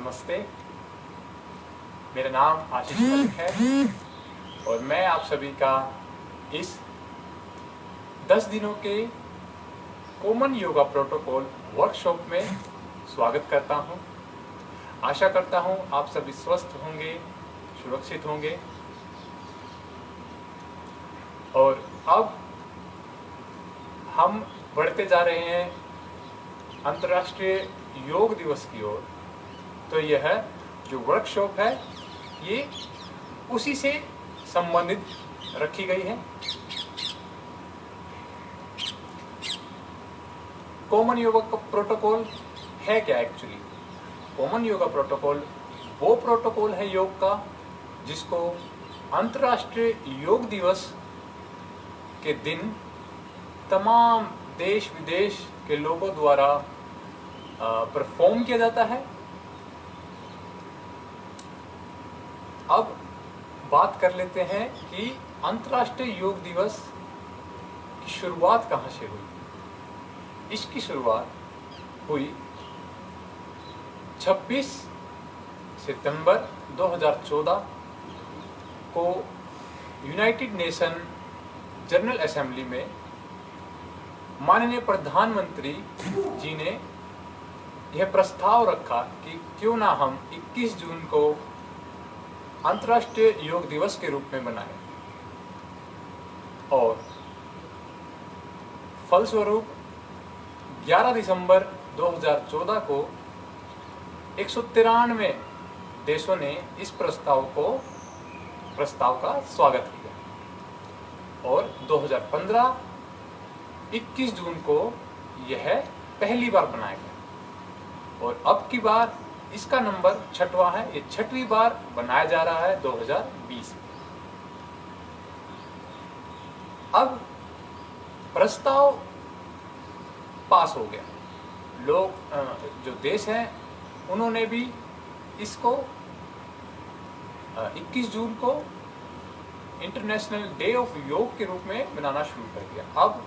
नमस्ते। मेरा नाम आशीष मलिक है और मैं आप सभी का इस 10 दिनों के कॉमन योगा प्रोटोकॉल वर्कशॉप में स्वागत करता हूं। आशा करता हूं आप सभी स्वस्थ होंगे, सुरक्षित होंगे। और अब हम बढ़ते जा रहे हैं अंतर्राष्ट्रीय योग दिवस की ओर। तो यह जो वर्कशॉप है ये उसी से संबंधित रखी गई है। कॉमन योगा प्रोटोकॉल है क्या एक्चुअली? कॉमन योगा प्रोटोकॉल वो प्रोटोकॉल है योग का जिसको अंतर्राष्ट्रीय योग दिवस के दिन तमाम देश विदेश के लोगों द्वारा परफॉर्म किया जाता है। अब बात कर लेते हैं कि अंतर्राष्ट्रीय योग दिवस की शुरुआत कहाँ से हुई। इसकी शुरुआत हुई 26 सितंबर 2014 को यूनाइटेड नेशन जनरल असेंबली में माननीय प्रधानमंत्री जी ने यह प्रस्ताव रखा कि क्यों ना हम 21 जून को अंतर्राष्ट्रीय योग दिवस के रूप में मनाएं। और फलस्वरूप 11 दिसंबर 2014 को 193 देशों ने इस प्रस्ताव का स्वागत किया और 2015 21 जून को यह पहली बार बनाया गया और अब की बार इसका नंबर 6वां है। ये 6वीं बार बनाया जा रहा है 2020 में। अब प्रस्ताव पास हो गया। लोग जो देश हैं उन्होंने भी इसको 21 जून को इंटरनेशनल डे ऑफ योग के रूप में मनाना शुरू कर दिया। अब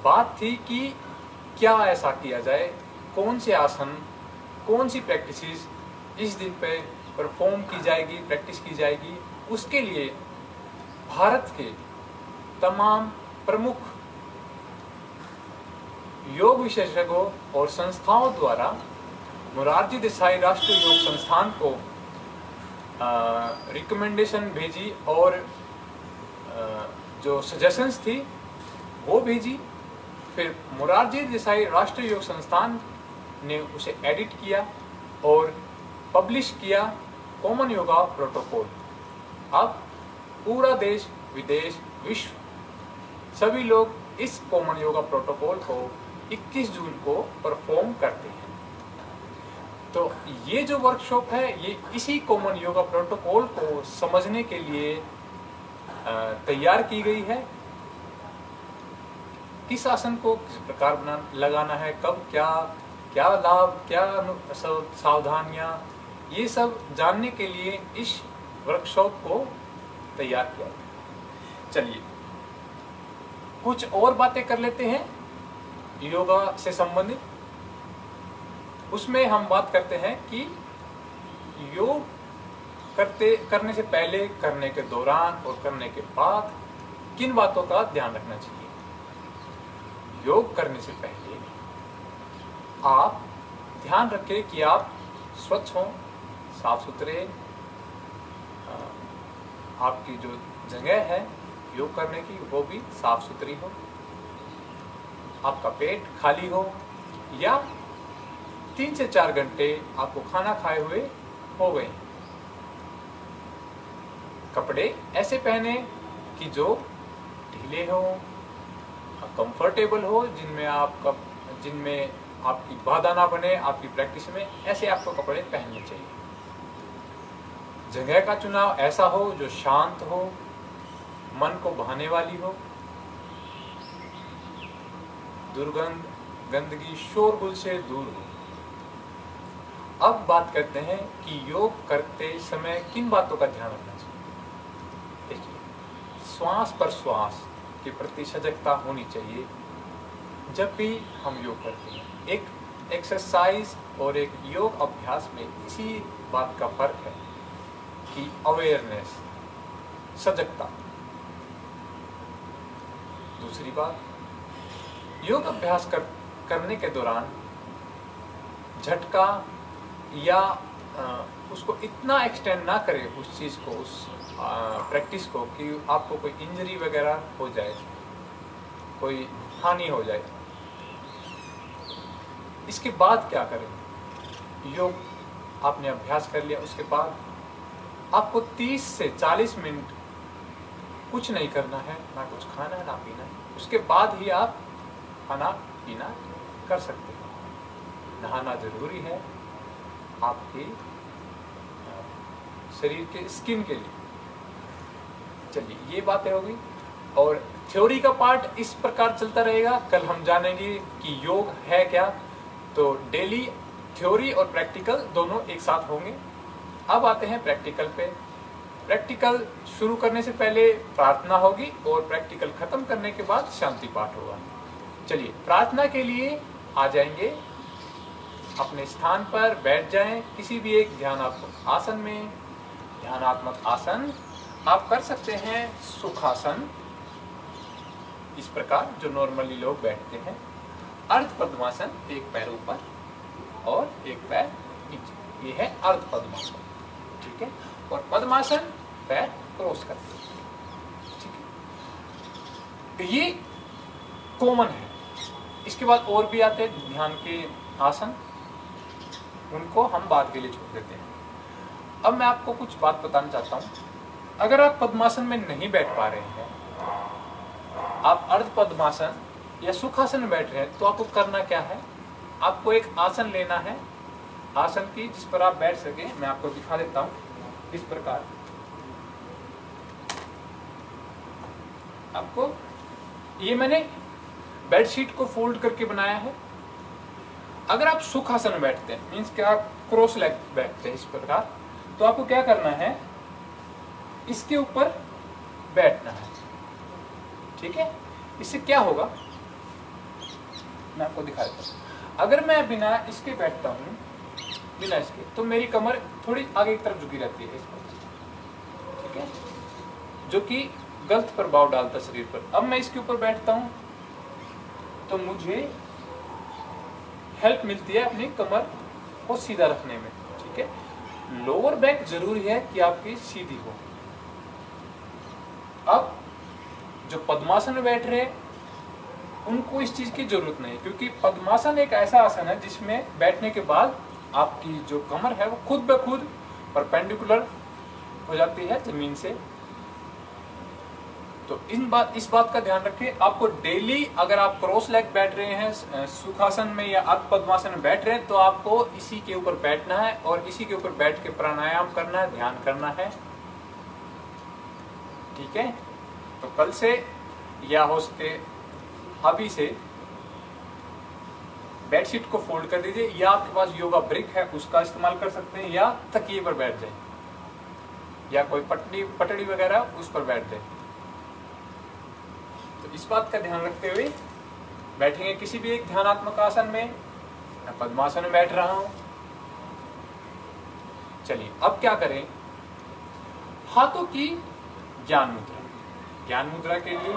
बात थी कि क्या ऐसा किया जाए, कौन से आसन, कौन सी प्रैक्टिसेस इस दिन पे परफॉर्म की जाएगी, प्रैक्टिस की जाएगी। उसके लिए भारत के तमाम प्रमुख योग विशेषज्ञों और संस्थाओं द्वारा मोरारजी देसाई राष्ट्रीय योग संस्थान को रिकमेंडेशन भेजी और जो सजेशंस थी वो भेजी। फिर मोरारजी देसाई राष्ट्रीय योग संस्थान ने उसे एडिट किया और पब्लिश किया कॉमन योगा प्रोटोकॉल। अब पूरा देश विदेश विश्व सभी लोग इस कॉमन योगा प्रोटोकॉल को 21 जून को परफॉर्म करते हैं। तो ये जो वर्कशॉप है ये इसी कॉमन योगा प्रोटोकॉल को समझने के लिए तैयार की गई है। किस आसन को किस प्रकार लगाना है, कब क्या लाभ, क्या सावधानियां, ये सब जानने के लिए इस वर्कशॉप को तैयार किया गया। चलिए कुछ और बातें कर लेते हैं योगा से संबंधित। उसमें हम बात करते हैं कि योग करने से पहले, करने के दौरान और करने के बाद किन बातों का ध्यान रखना चाहिए। योग करने से पहले आप ध्यान रखें कि आप स्वच्छ हों, साफ सुथरे, आपकी जो जगह है योग करने की वो भी साफ सुथरी हो, आपका पेट खाली हो या 3 से 4 घंटे आपको खाना खाए हुए हो गए। कपड़े ऐसे पहने कि जो ढीले हो, कंफर्टेबल हो, जिनमें आपकी बाधा ना बने आपकी प्रैक्टिस में, ऐसे आपको कपड़े पहनने चाहिए। जगह का चुनाव ऐसा हो जो शांत हो, मन को भाने वाली हो, दुर्गंध, गंदगी, शोरगुल से दूर हो। अब बात करते हैं कि योग करते समय किन बातों का ध्यान रखना चाहिए। देखिए, श्वास पर श्वास के प्रति सजगता होनी चाहिए जब भी हम योग करते हैं। एक एक्सरसाइज और एक योग अभ्यास में इसी बात का फर्क है कि अवेयरनेस, सजगता। दूसरी बात, योग अभ्यास करने के दौरान झटका या उसको इतना एक्सटेंड ना करें उस चीज़ को, उस प्रैक्टिस को, कि आपको कोई इंजरी वगैरह हो जाए, कोई हानि हो जाए। इसके बाद क्या करें? योग आपने अभ्यास कर लिया, उसके बाद आपको 30 से 40 मिनट कुछ नहीं करना है, ना कुछ खाना है ना पीना है। उसके बाद ही आप खाना पीना कर सकते हैं। नहाना जरूरी है आपके शरीर के स्किन के लिए। चलिए, ये बातें होगी। और थ्योरी का पार्ट इस प्रकार चलता रहेगा। कल हम जानेंगे कि योग है क्या। तो डेली थ्योरी और प्रैक्टिकल दोनों एक साथ होंगे। अब आते हैं प्रैक्टिकल पे। प्रैक्टिकल शुरू करने से पहले प्रार्थना होगी और प्रैक्टिकल खत्म करने के बाद शांति पाठ होगा। चलिए, प्रार्थना के लिए आ जाएंगे, अपने स्थान पर बैठ जाएं, किसी भी एक ध्यानात्मक आसन में। ध्यानात्मक आसन आप कर सकते हैं सुखासन, इस प्रकार जो नॉर्मली लोग बैठते हैं। अर्ध पद्मासन, एक पैर ऊपर और एक पैर नीचे, ये है अर्ध पद्मासन। ठीक है। और पद्मासन पैर क्रॉस करते हैं। ठीक है, ये कॉमन है। इसके बाद और भी आते हैं ध्यान के आसन, उनको हम बाद के लिए छोड़ देते हैं। अब मैं आपको कुछ बात बताना चाहता हूँ। अगर आप पद्मासन में नहीं बैठ पा रहे हैं, आप अर्ध पद्मासन या सुखासन में बैठ रहे हैं, तो आपको करना क्या है? आपको एक आसन लेना है, आसन की जिस पर आप बैठ सके। मैं आपको दिखा देता हूँ इस प्रकार। आपको ये मैंने बेडशीट को फोल्ड करके बनाया है। अगर आप सुखासन में बैठते हैं, मीन्स कि आप क्रॉस लेग बैठते हैं इस प्रकार, तो आपको क्या करना है? इसके ऊपर बैठना है। ठीक है। इससे क्या होगा मैं आपको दिखा देता हूँ। अगर मैं बिना इसके बैठता हूँ, बिना इसके, तो मेरी कमर थोड़ी आगे की तरफ झुकी रहती है इस पर। ठीक है, जो कि गलत प्रभाव डालता है शरीर पर। अब मैं इसके ऊपर बैठता हूँ तो मुझे हेल्प मिलती है अपनी कमर को सीधा रखने में। ठीक है। लोअर बैक जरूरी है कि आपकी सीधी हो। अब जो पद्मासन में बैठ रहे हैं उनको इस चीज की जरूरत नहीं, क्योंकि पद्मासन एक ऐसा आसन है जिसमें बैठने के बाद आपकी जो कमर है वो खुद ब खुद परपेंडिकुलर हो जाती है जमीन से। तो इस बात का ध्यान रखिए। आपको डेली, अगर आप क्रॉस लेग बैठ रहे हैं सुखासन में या अर्ध पद्मासन में बैठ रहे हैं, तो आपको इसी के ऊपर बैठना है और इसी के ऊपर बैठ के प्राणायाम करना है, ध्यान करना है। ठीक है। तो कल से या हो सके अभी से बेडशीट को फोल्ड कर दीजिए, या आपके पास योगा ब्रिक है उसका इस्तेमाल कर सकते हैं, या तकिए पर बैठ जाए, या कोई पटड़ी वगैरह उस पर बैठ जाए। तो इस बात का ध्यान रखते हुए बैठेंगे किसी भी एक ध्यानात्मक आसन में। मैं पद्मासन में बैठ रहा हूं। चलिए, अब क्या करें? हाथों की ज्ञान मुद्रा। ज्ञान मुद्रा के लिए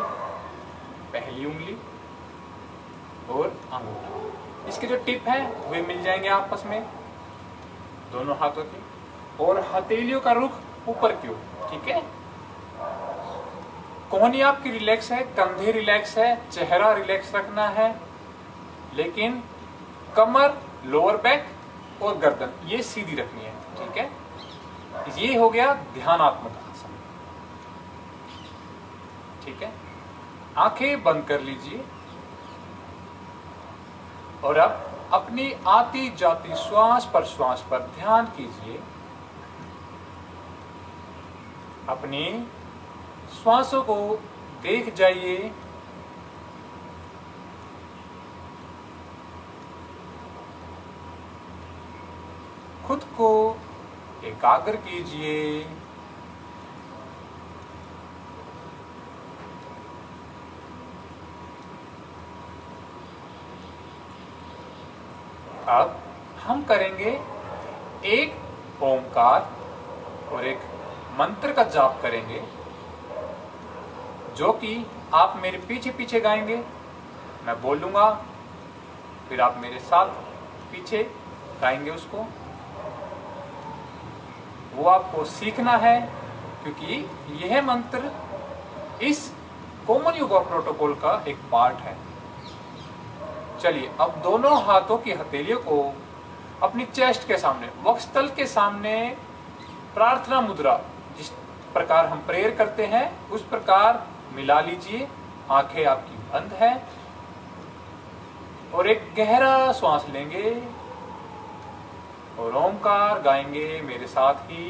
पहली उंगली और अंगूठा, इसके जो टिप है वे मिल जाएंगे आपस में दोनों हाथों के, और हथेलियों का रुख ऊपर की ओर। ठीक है। कोहनी आपकी रिलैक्स है, कंधे रिलैक्स है, चेहरा रिलैक्स रखना है, लेकिन कमर, लोअर बैक और गर्दन ये सीधी रखनी है। ठीक है। ये हो गया ध्यानात्मक आसन। ठीक है। आंखें बंद कर लीजिए और अब अपनी आती जाती श्वास प्रश्वास पर ध्यान कीजिए। अपनी श्वासों को देख जाइए। खुद को एकाग्र कीजिए। अब हम करेंगे एक ओमकार और एक मंत्र का जाप करेंगे, जो कि आप मेरे पीछे पीछे गाएंगे। मैं बोलूँगा, फिर आप मेरे साथ पीछे गाएंगे उसको। वो आपको सीखना है, क्योंकि यह मंत्र इस कोमल युगा प्रोटोकॉल का एक पार्ट है। चलिए, अब दोनों हाथों की हथेलियों को अपनी चेस्ट के सामने, वक्षस्थल के सामने प्रार्थना मुद्रा, जिस प्रकार हम प्रेयर करते हैं उस प्रकार मिला लीजिए। आंखें आपकी बंद है और एक गहरा श्वास लेंगे और ओमकार गाएंगे मेरे साथ ही।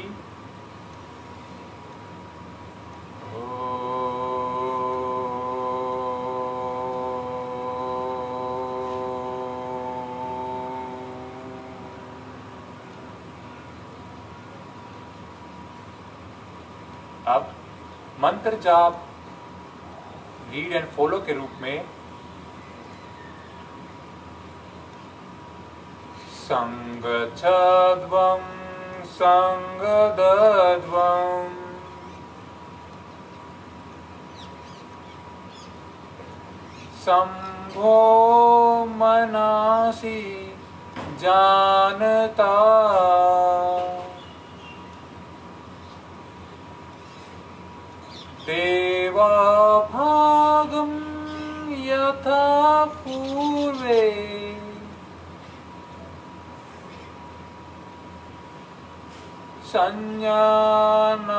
अब मंत्र जाप रीड एंड फॉलो के रूप में संगच्छध्वं संगदध्वं शंभो मनासि जानता देवाभागं यथा पूर्वे संज्ञानाना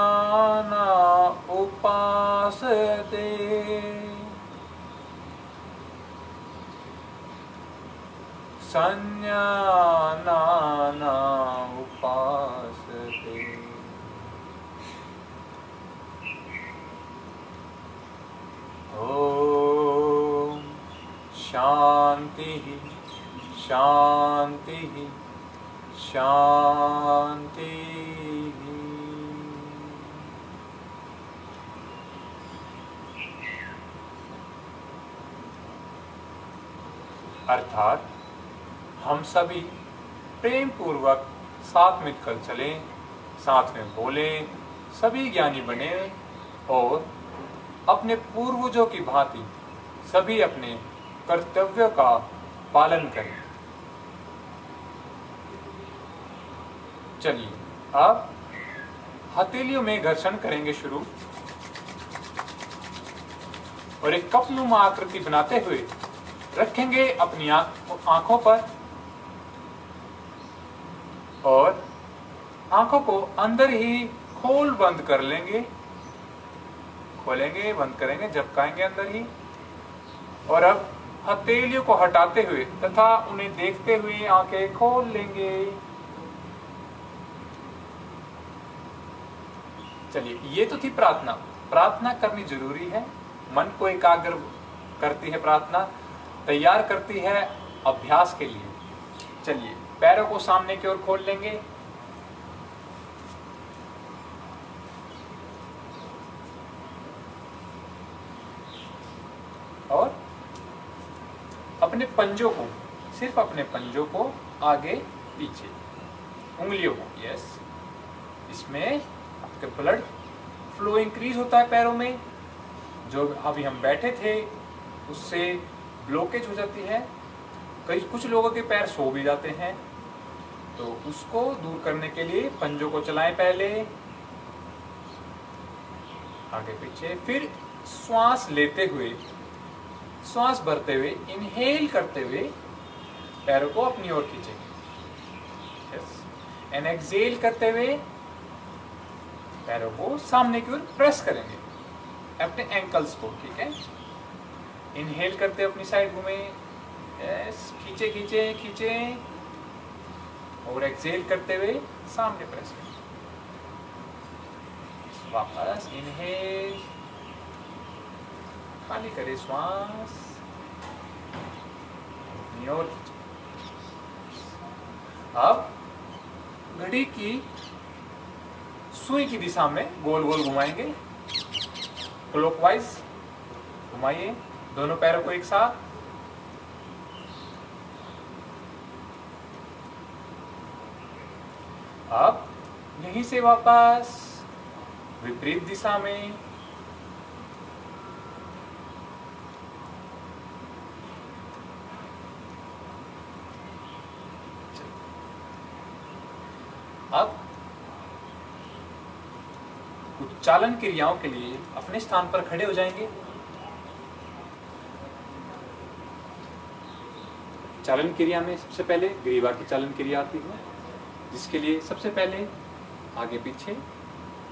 उपासते संज्ञानाना उपासते। ओम शांति शांति शांति। अर्थात हम सभी प्रेम पूर्वक साथ मिलकर चलें, साथ में बोलें, सभी ज्ञानी बने और अपने पूर्वजों की भांति सभी अपने कर्तव्यों का पालन करें। चलिए, अब हथेलियों में घर्षण करेंगे शुरू और एक कपनुमा आकृति बनाते हुए रखेंगे अपनी आंखों पर और आंखों को अंदर ही खोल बंद कर लेंगे। खोलेंगे, बंद करेंगे, झपकाएंगे अंदर ही। और अब हथेलियों को हटाते हुए तथा उन्हें देखते हुए आंखें खोल लेंगे। चलिए, ये तो थी प्रार्थना। प्रार्थना करनी जरूरी है, मन को एकाग्र करती है प्रार्थना, तैयार करती है अभ्यास के लिए। चलिए, पैरों को सामने की ओर खोल लेंगे और अपने पंजों को, सिर्फ अपने पंजों को आगे पीछे, उंगलियों को, यस, इसमें आपके ब्लड फ्लो इंक्रीज होता है पैरों में। जो अभी हम बैठे थे उससे ब्लॉकेज हो जाती है। कुछ लोगों के पैर सो भी जाते हैं, तो उसको दूर करने के लिए पंजों को चलाएं पहले, आगे पीछे, फिर श्वास लेते हुए, श्वास भरते हुए, इनहेल करते हुए पैरों को अपनी ओर खींचेंगे, यस, एंड एक्सहेल करते हुए पैरों को सामने की ओर प्रेस करेंगे, अपने एंकल्स को, ठीक है। इनहेल करते अपनी साइड घूमे, यस, खींचे खींचे खींचे, और एक्सहेल करते हुए सामने प्रेस करें। वापस इनहेल, खाली करे श्वास, अपनी ओर खींचे। अब घड़ी की सुई की दिशा में गोल गोल घुमाएंगे, क्लॉकवाइज घुमाइए दोनों पैरों को एक साथ। अब यहीं से वापस विपरीत दिशा में, अब कुछ चालन क्रियाओं के लिए अपने स्थान पर खड़े हो जाएंगे। चालन क्रिया में सबसे पहले ग्रीवा की चालन क्रिया आती है, जिसके लिए सबसे पहले आगे पीछे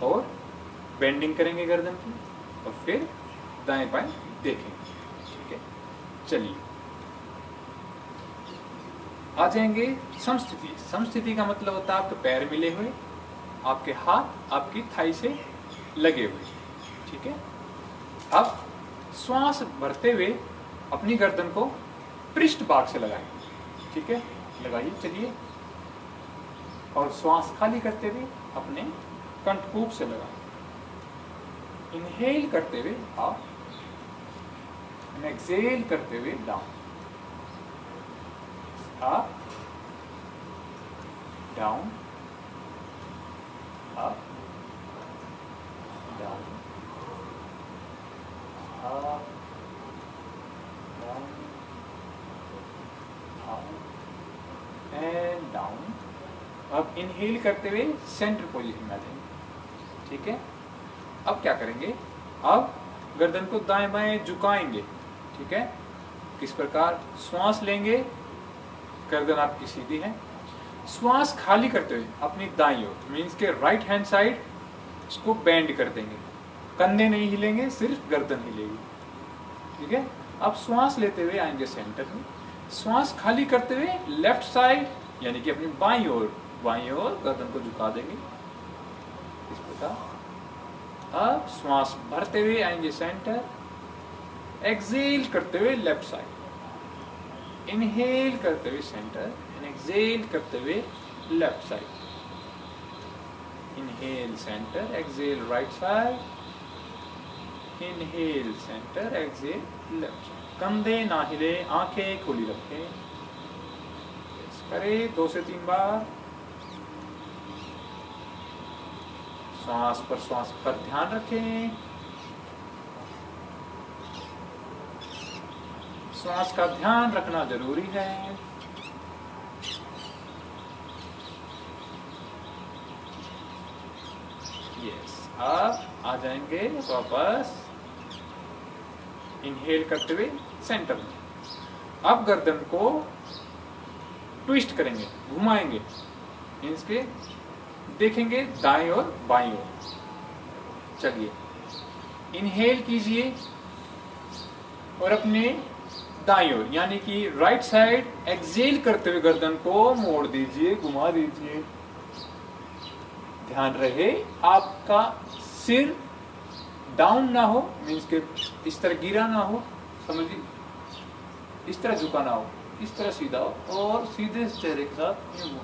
और बेंडिंग करेंगे गर्दन की, और फिर दाएं बाएं देखेंगे। ठीक है, चलिए आ जाएंगे समस्थिति। समस्थिति का मतलब होता है आपके पैर मिले हुए, आपके हाथ आपकी थाई से लगे हुए। ठीक है, अब श्वास भरते हुए अपनी गर्दन को पृष्ठ भाग से लगाएंगे। ठीक है, लगाइए, चलिए। और श्वास खाली करते हुए अपने कंठकूप से लगाएं। इनहेल करते हुए अप, एक्सहेल करते हुए down, up down, up down, up down, up and down. अब इनहेल करते हुए सेंटर पोजीशन में आ जाएंगे। ठीक है, अब क्या करेंगे, अब गर्दन को दाएं बाएं झुकाएंगे। ठीक है, किस प्रकार, श्वास लेंगे, गर्दन आपकी सीधी है, श्वास खाली करते हुए अपनी दाईं ओर, मीन्स के राइट हैंड साइड इसको बेंड कर देंगे, कंधे नहीं हिलेंगे, सिर्फ गर्दन हिलेगी। ठीक है, अब श्वास लेते हुए आएंगे सेंटर में, श्वास खाली करते हुए लेफ्ट साइड यानी कि अपनी बाईं ओर गर्दन को झुका देंगे इस प्रकार। अब श्वास भरते हुए आएंगे सेंटर, एक्सहेल करते हुए लेफ्ट साइड, इनहेल करते हुए सेंटर एंड एक्सहेल करते हुए left side, inhale centre, exhale right side, inhale centre, exhale left side. कंधे ना हिले, आंखें खुली रखें, करें 2 से 3 बार। श्वास पर ध्यान रखें, श्वास का ध्यान रखना जरूरी है। यस, अब आ जाएंगे वापस इनहेल करते हुए सेंटर में। अब गर्दन को ट्विस्ट करेंगे, घुमाएंगे, मीन्स के देखेंगे दाएं और बाईं ओर। चलिए, इनहेल कीजिए और अपने दाईं ओर यानी कि राइट साइड एक्सहेल करते हुए गर्दन को मोड़ दीजिए, घुमा दीजिए। ध्यान रहे आपका सिर डाउन ना हो, मीन्स के इस तरह गिरा ना हो, समझिए, इस तरह झुका ना हो, इस तरह सीधा हो, और सीधे चेहरे के साथ यूं हो,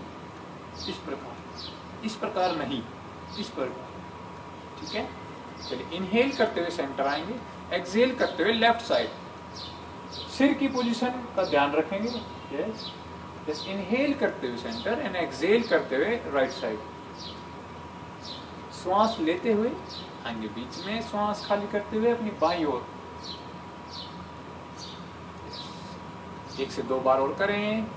इस प्रकार नहीं, इस प्रकार। ठीक है, चलिए इनहेल करते हुए सेंटर आएंगे, एक्सहेल करते हुए लेफ्ट साइड, सिर की पोजीशन का ध्यान रखेंगे। यस, यस, इनहेल करते हुए सेंटर एंड एक्सहेल करते हुए राइट साइड। श्वास लेते हुए आएंगे बीच में, श्वास खाली करते हुए अपनी बाईं ओर। 1 से 2 बार और करें।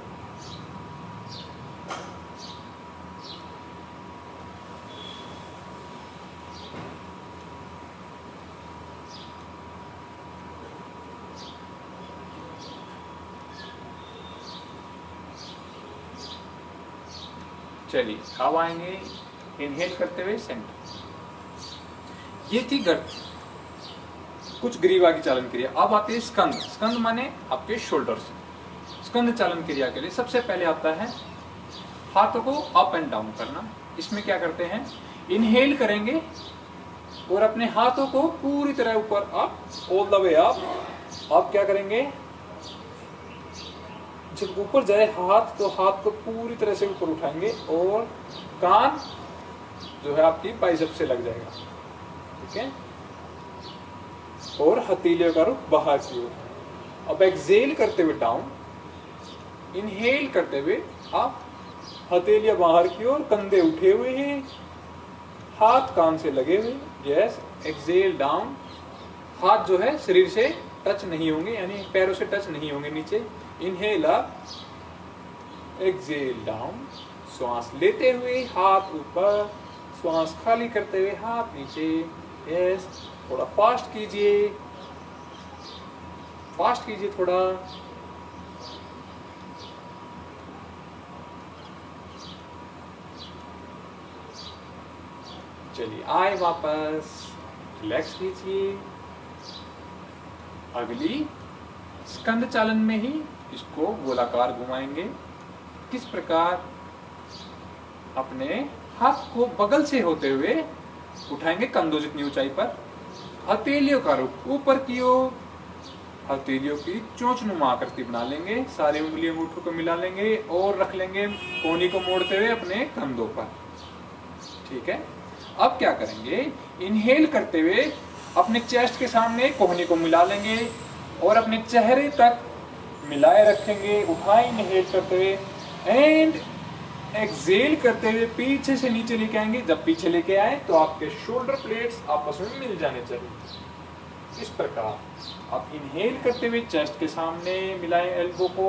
चलिए अब आएंगे इनहेल करते हुए सेंटर। ये थी गर्दन, कुछ ग्रीवा की चालन क्रिया। अब आते हैं स्कंद। स्कंद माने आपके शोल्डर्स। स्कंद चालन क्रिया के लिए सबसे पहले आता है हाथों को अप एंड डाउन करना। इसमें क्या करते हैं, इनहेल करेंगे और अपने हाथों को पूरी तरह ऊपर up, all the way up. अब क्या करेंगे, जब ऊपर जाए हाथ तो हाथ को पूरी तरह से ऊपर उठाएंगे और कान जो है आपकी बाइसेप से लग जाएगा। ठीक है, और हथेलियों का रुख बाहर की ओर। अब एक्सहेल करते हुए डाउन, इनहेल करते हुए अप हथेलियां बाहर की ओर, कंधे उठे हुए हैं, हाथ कान से लगे हुए। Yes, exhale down. हाथ जो है शरीर से टच नहीं होंगे, यानी पैरों से टच नहीं होंगे नीचे। Inhale up, exhale down. श्वास लेते हुए हाथ ऊपर, श्वास खाली करते हुए हाथ नीचे। यस, थोड़ा फास्ट कीजिए, फास्ट कीजिए थोड़ा। चलिए आए वापस, रिलैक्स कीजिए। अगली स्कंद चालन में ही इसको गोलाकार घुमाएंगे। किस प्रकार? अपने हाथ को बगल से होते हुए उठाएंगे कंधों जितनी ऊंचाई पर, हथेलियों का रुख ऊपर की ओर, हथेलियों की चोंचनुमा आकृति बना लेंगे, सारी उंगलियों अंगूठों को मिला लेंगे और रख लेंगे कोहनी को मोड़ते हुए अपने कंधों पर। ठीक है, अब क्या करेंगे? इनहेल करते हुए अपने चेस्ट के सामने कोहनी को मिला लेंगे और अपने चेहरे तक मिलाए रखेंगे। उठाए इनहेल करते हुए एंड एक्सेल करते हुए पीछे से नीचे लेके आएंगे। जब पीछे लेके आए तो आपके शोल्डर प्लेट्स आपस में मिल जाने चाहिए। इस प्रकार आप इनहेल करते हुए चेस्ट के सामने मिलाएं, एल्बो को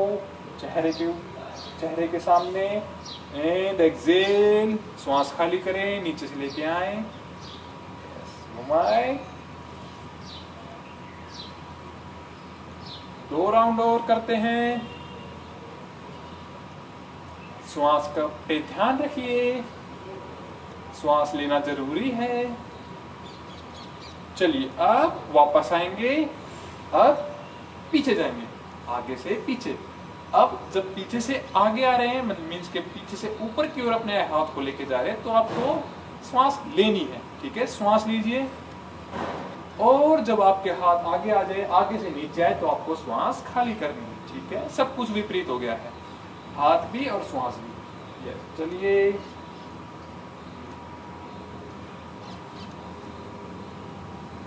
चेहरे के सामने एंड एक्सेल, श्वास खाली करें, नीचे से लेके आए, घुमाए। 2 राउंड और करते हैं। श्वास का पे ध्यान रखिए, श्वास लेना जरूरी है। चलिए अब वापस आएंगे, अब पीछे जाएंगे, आगे से पीछे। अब जब पीछे से आगे आ रहे हैं, मतलब मीन्स के पीछे से ऊपर की ओर अपने हाथ को लेके जा रहे हैं, तो आपको श्वास लेनी है। ठीक है, श्वास लीजिए और जब आपके हाथ आगे आ जाए, आगे से नीचे आए, तो आपको श्वास खाली करनी है। ठीक है, सब कुछ विपरीत हो गया है, हाथ भी और श्वास भी। यस, चलिए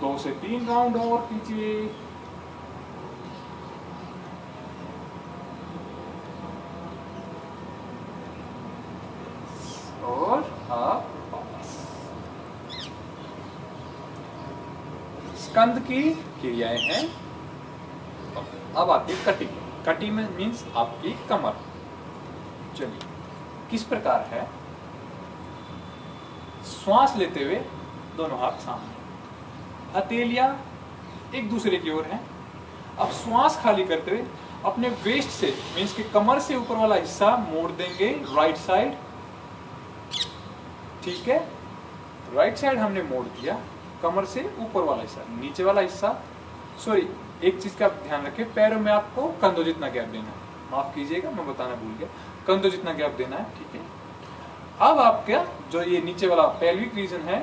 दो से 3 राउंड और कीजिए। और आप स्कंद की क्रियाएं हैं। अब आती है कटी। कटी में मीन्स आपकी कमर। चलिए किस प्रकार है? श्वास लेते हुए दोनों हाथ सामने, हथेलियां एक दूसरे की ओर हैं। अब श्वास खाली करते हुए अपने वेस्ट से मीन्स के कमर से ऊपर वाला हिस्सा मोड़ देंगे राइट साइड। ठीक है, राइट साइड हमने मोड़ दिया, कमर से ऊपर वाला हिस्सा, नीचे वाला हिस्सा। सॉरी, एक चीज का ध्यान रखें, पैरों में आपको कंधों जितना गैप देना है। माफ कीजिएगा, मैं बताना भूल गया, कंधों जितना गैप देना है। ठीक है, अब आपका जो ये नीचे वाला पेल्विक रीजन है,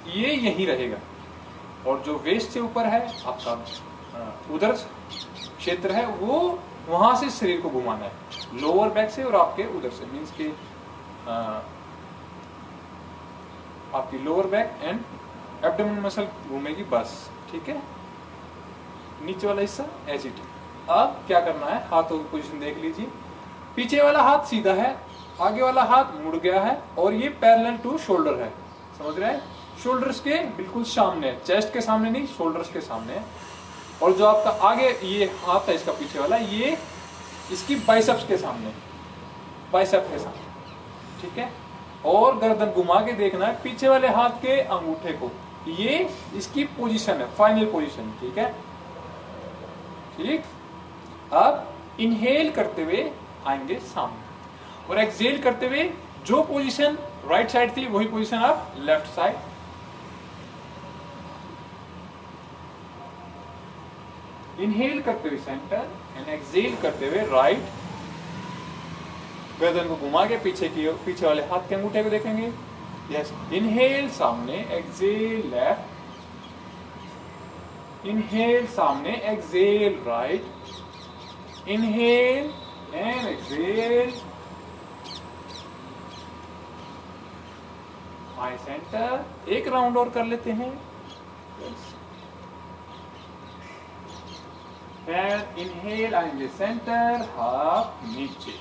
ये यहीं रहेगा, और जो वेस्ट से ऊपर है आपका उदर क्षेत्र है, वो वहां से शरीर को घुमाना है, लोअर बैक से और आपके उदर से, मीन्स के आपकी lower back and abdomen muscle घूमेगी बस। ठीक है, नीचे वाला हिस्सा एज इट। अब क्या करना है, हाथों की पोजीशन देख लीजिए। पीछे वाला हाथ सीधा है, आगे वाला हाथ मुड़ गया है, और ये पैरेलल टू शोल्डर है। समझ रहे हैं? शोल्डर्स के बिल्कुल सामने, चेस्ट के सामने नहीं, शोल्डर्स के सामने है। और जो आपका आगे ये हाथ है इसका पीछे वाला, ये इसकी बाइसेप्स के सामने, बाइसेप के सामने। ठीक है, और गर्दन घुमा के देखना है पीछे वाले हाथ के अंगूठे को, ये इसकी पोजीशन है, फाइनल पोजीशन। ठीक है, ठीक। अब इनहेल करते हुए आएंगे सामने, और एक्सहेल करते हुए जो पोजीशन राइट साइड थी वही पोजीशन आप लेफ्ट साइड। इनहेल करते हुए सेंटर एंड एक्सहेल करते हुए राइट। गर्दन को घुमा के पीछे वाले हाथ के अंगूठे को देखेंगे। यस, इनहेल सामने, एक्सहेल लेफ्ट, इनहेल सामने, exhale right, inhale and exhale, I centre. एक राउंड और कर लेते हैं। इनहेल आएंगे सेंटर, हाथ नीचे,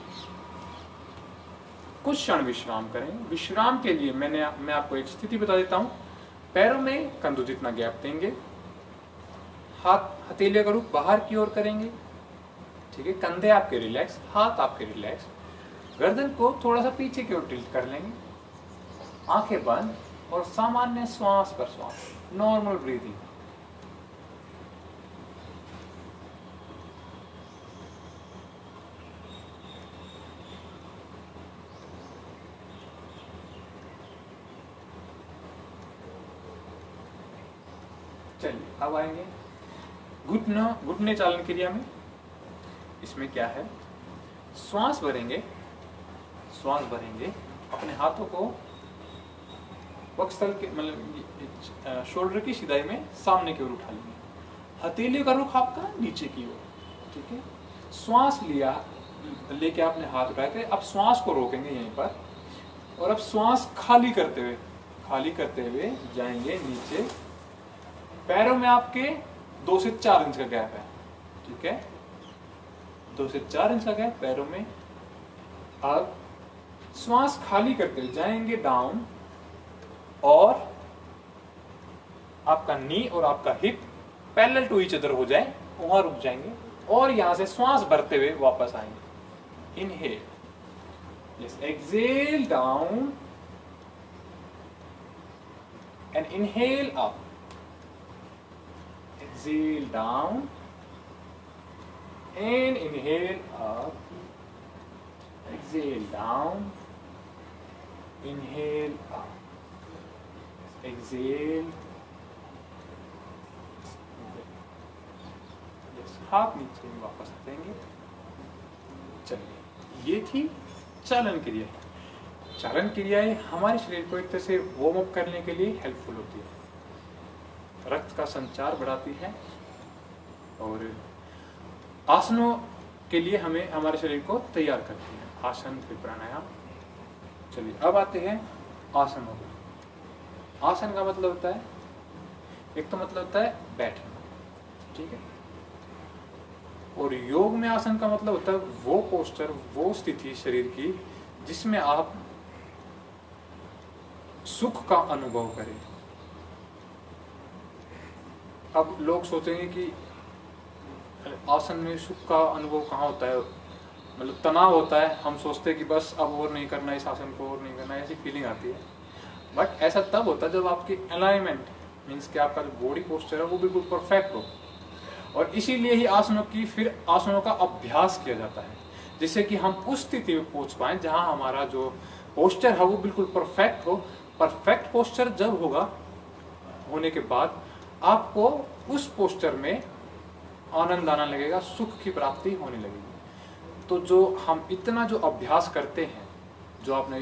कुछ क्षण विश्राम करें। विश्राम के लिए मैं आपको एक स्थिति बता देता हूँ। पैरों में कंधों जितना गैप देंगे, हाथ हथेलियों का रुख बाहर की ओर करेंगे, ठीक है। कंधे आपके रिलैक्स, हाथ आपके रिलैक्स, गर्दन को थोड़ा सा पीछे की ओर टिल्ट कर लेंगे, आंखें बंद और सामान्य श्वास पर श्वास, नॉर्मल ब्रीदिंग। चलिए अब आएंगे घुटने चालन क्रिया में। इसमें क्या है, श्वास भरेंगे, अपने हाथों को वक्षस्थल के मतलब शोल्डर की सिधाई में सामने की ओर उठा लेंगे, हथेली का रुख आपका नीचे की ओर, ठीक है। श्वास लिया, लेके आपने हाथ उठाए थे, अब श्वास को रोकेंगे यहीं पर और अब श्वास खाली करते हुए जाएंगे नीचे। पैरों में आपके 2 से 4 इंच का गैप है, ठीक है, 2 से 4 इंच का गैप पैरों में। अब श्वास खाली करते हुए जाएंगे डाउन और आपका नी और आपका hip parallel to each other हो जाए, वहां रुक जाएंगे और यहां से श्वास भरते हुए वापस आएंगे। Inhale, yes, exhale down and inhale up, exhale down and inhale up, exhale down, inhale up, exhale, yes, हाथ नीचे में वापस देंगे। चलिए, ये थी चालन क्रिया। चालन क्रियाएं हमारे शरीर को एक तरह से वार्म अप करने के लिए हेल्पफुल होती है, रक्त का संचार बढ़ाती है और आसनों के लिए हमें हमारे शरीर को तैयार करती है। आसन फिर प्राणायाम। चलिए अब आते हैं आसनों पर। आसन का मतलब होता है, एक तो मतलब होता है बैठना, ठीक है, और योग में आसन का मतलब होता है वो पोस्चर, वो स्थिति शरीर की जिसमें आप सुख का अनुभव करें। अब लोग सोचेंगे कि आसन में सुख का अनुभव कहाँ होता है, मतलब तनाव होता है, हम सोचते हैं कि बस अब और नहीं करना, इस आसन को और नहीं करना, ऐसी फीलिंग आती है। बट ऐसा तब होता है जब आपकी अलाइनमेंट मीन्स कि आपका जो बॉडी पोस्चर है वो बिल्कुल परफेक्ट हो, और इसीलिए ही आसनों का अभ्यास किया जाता है, जिससे कि हम उस स्थिति में पहुंच पाए जहां हमारा जो पोस्चर है वो बिल्कुल परफेक्ट हो। परफेक्ट पोस्चर जब होने के बाद आपको उस पोस्चर में आनंद आने लगेगा, सुख की प्राप्ति होने लगेगी। तो जो हम इतना जो अभ्यास करते हैं, जो आपने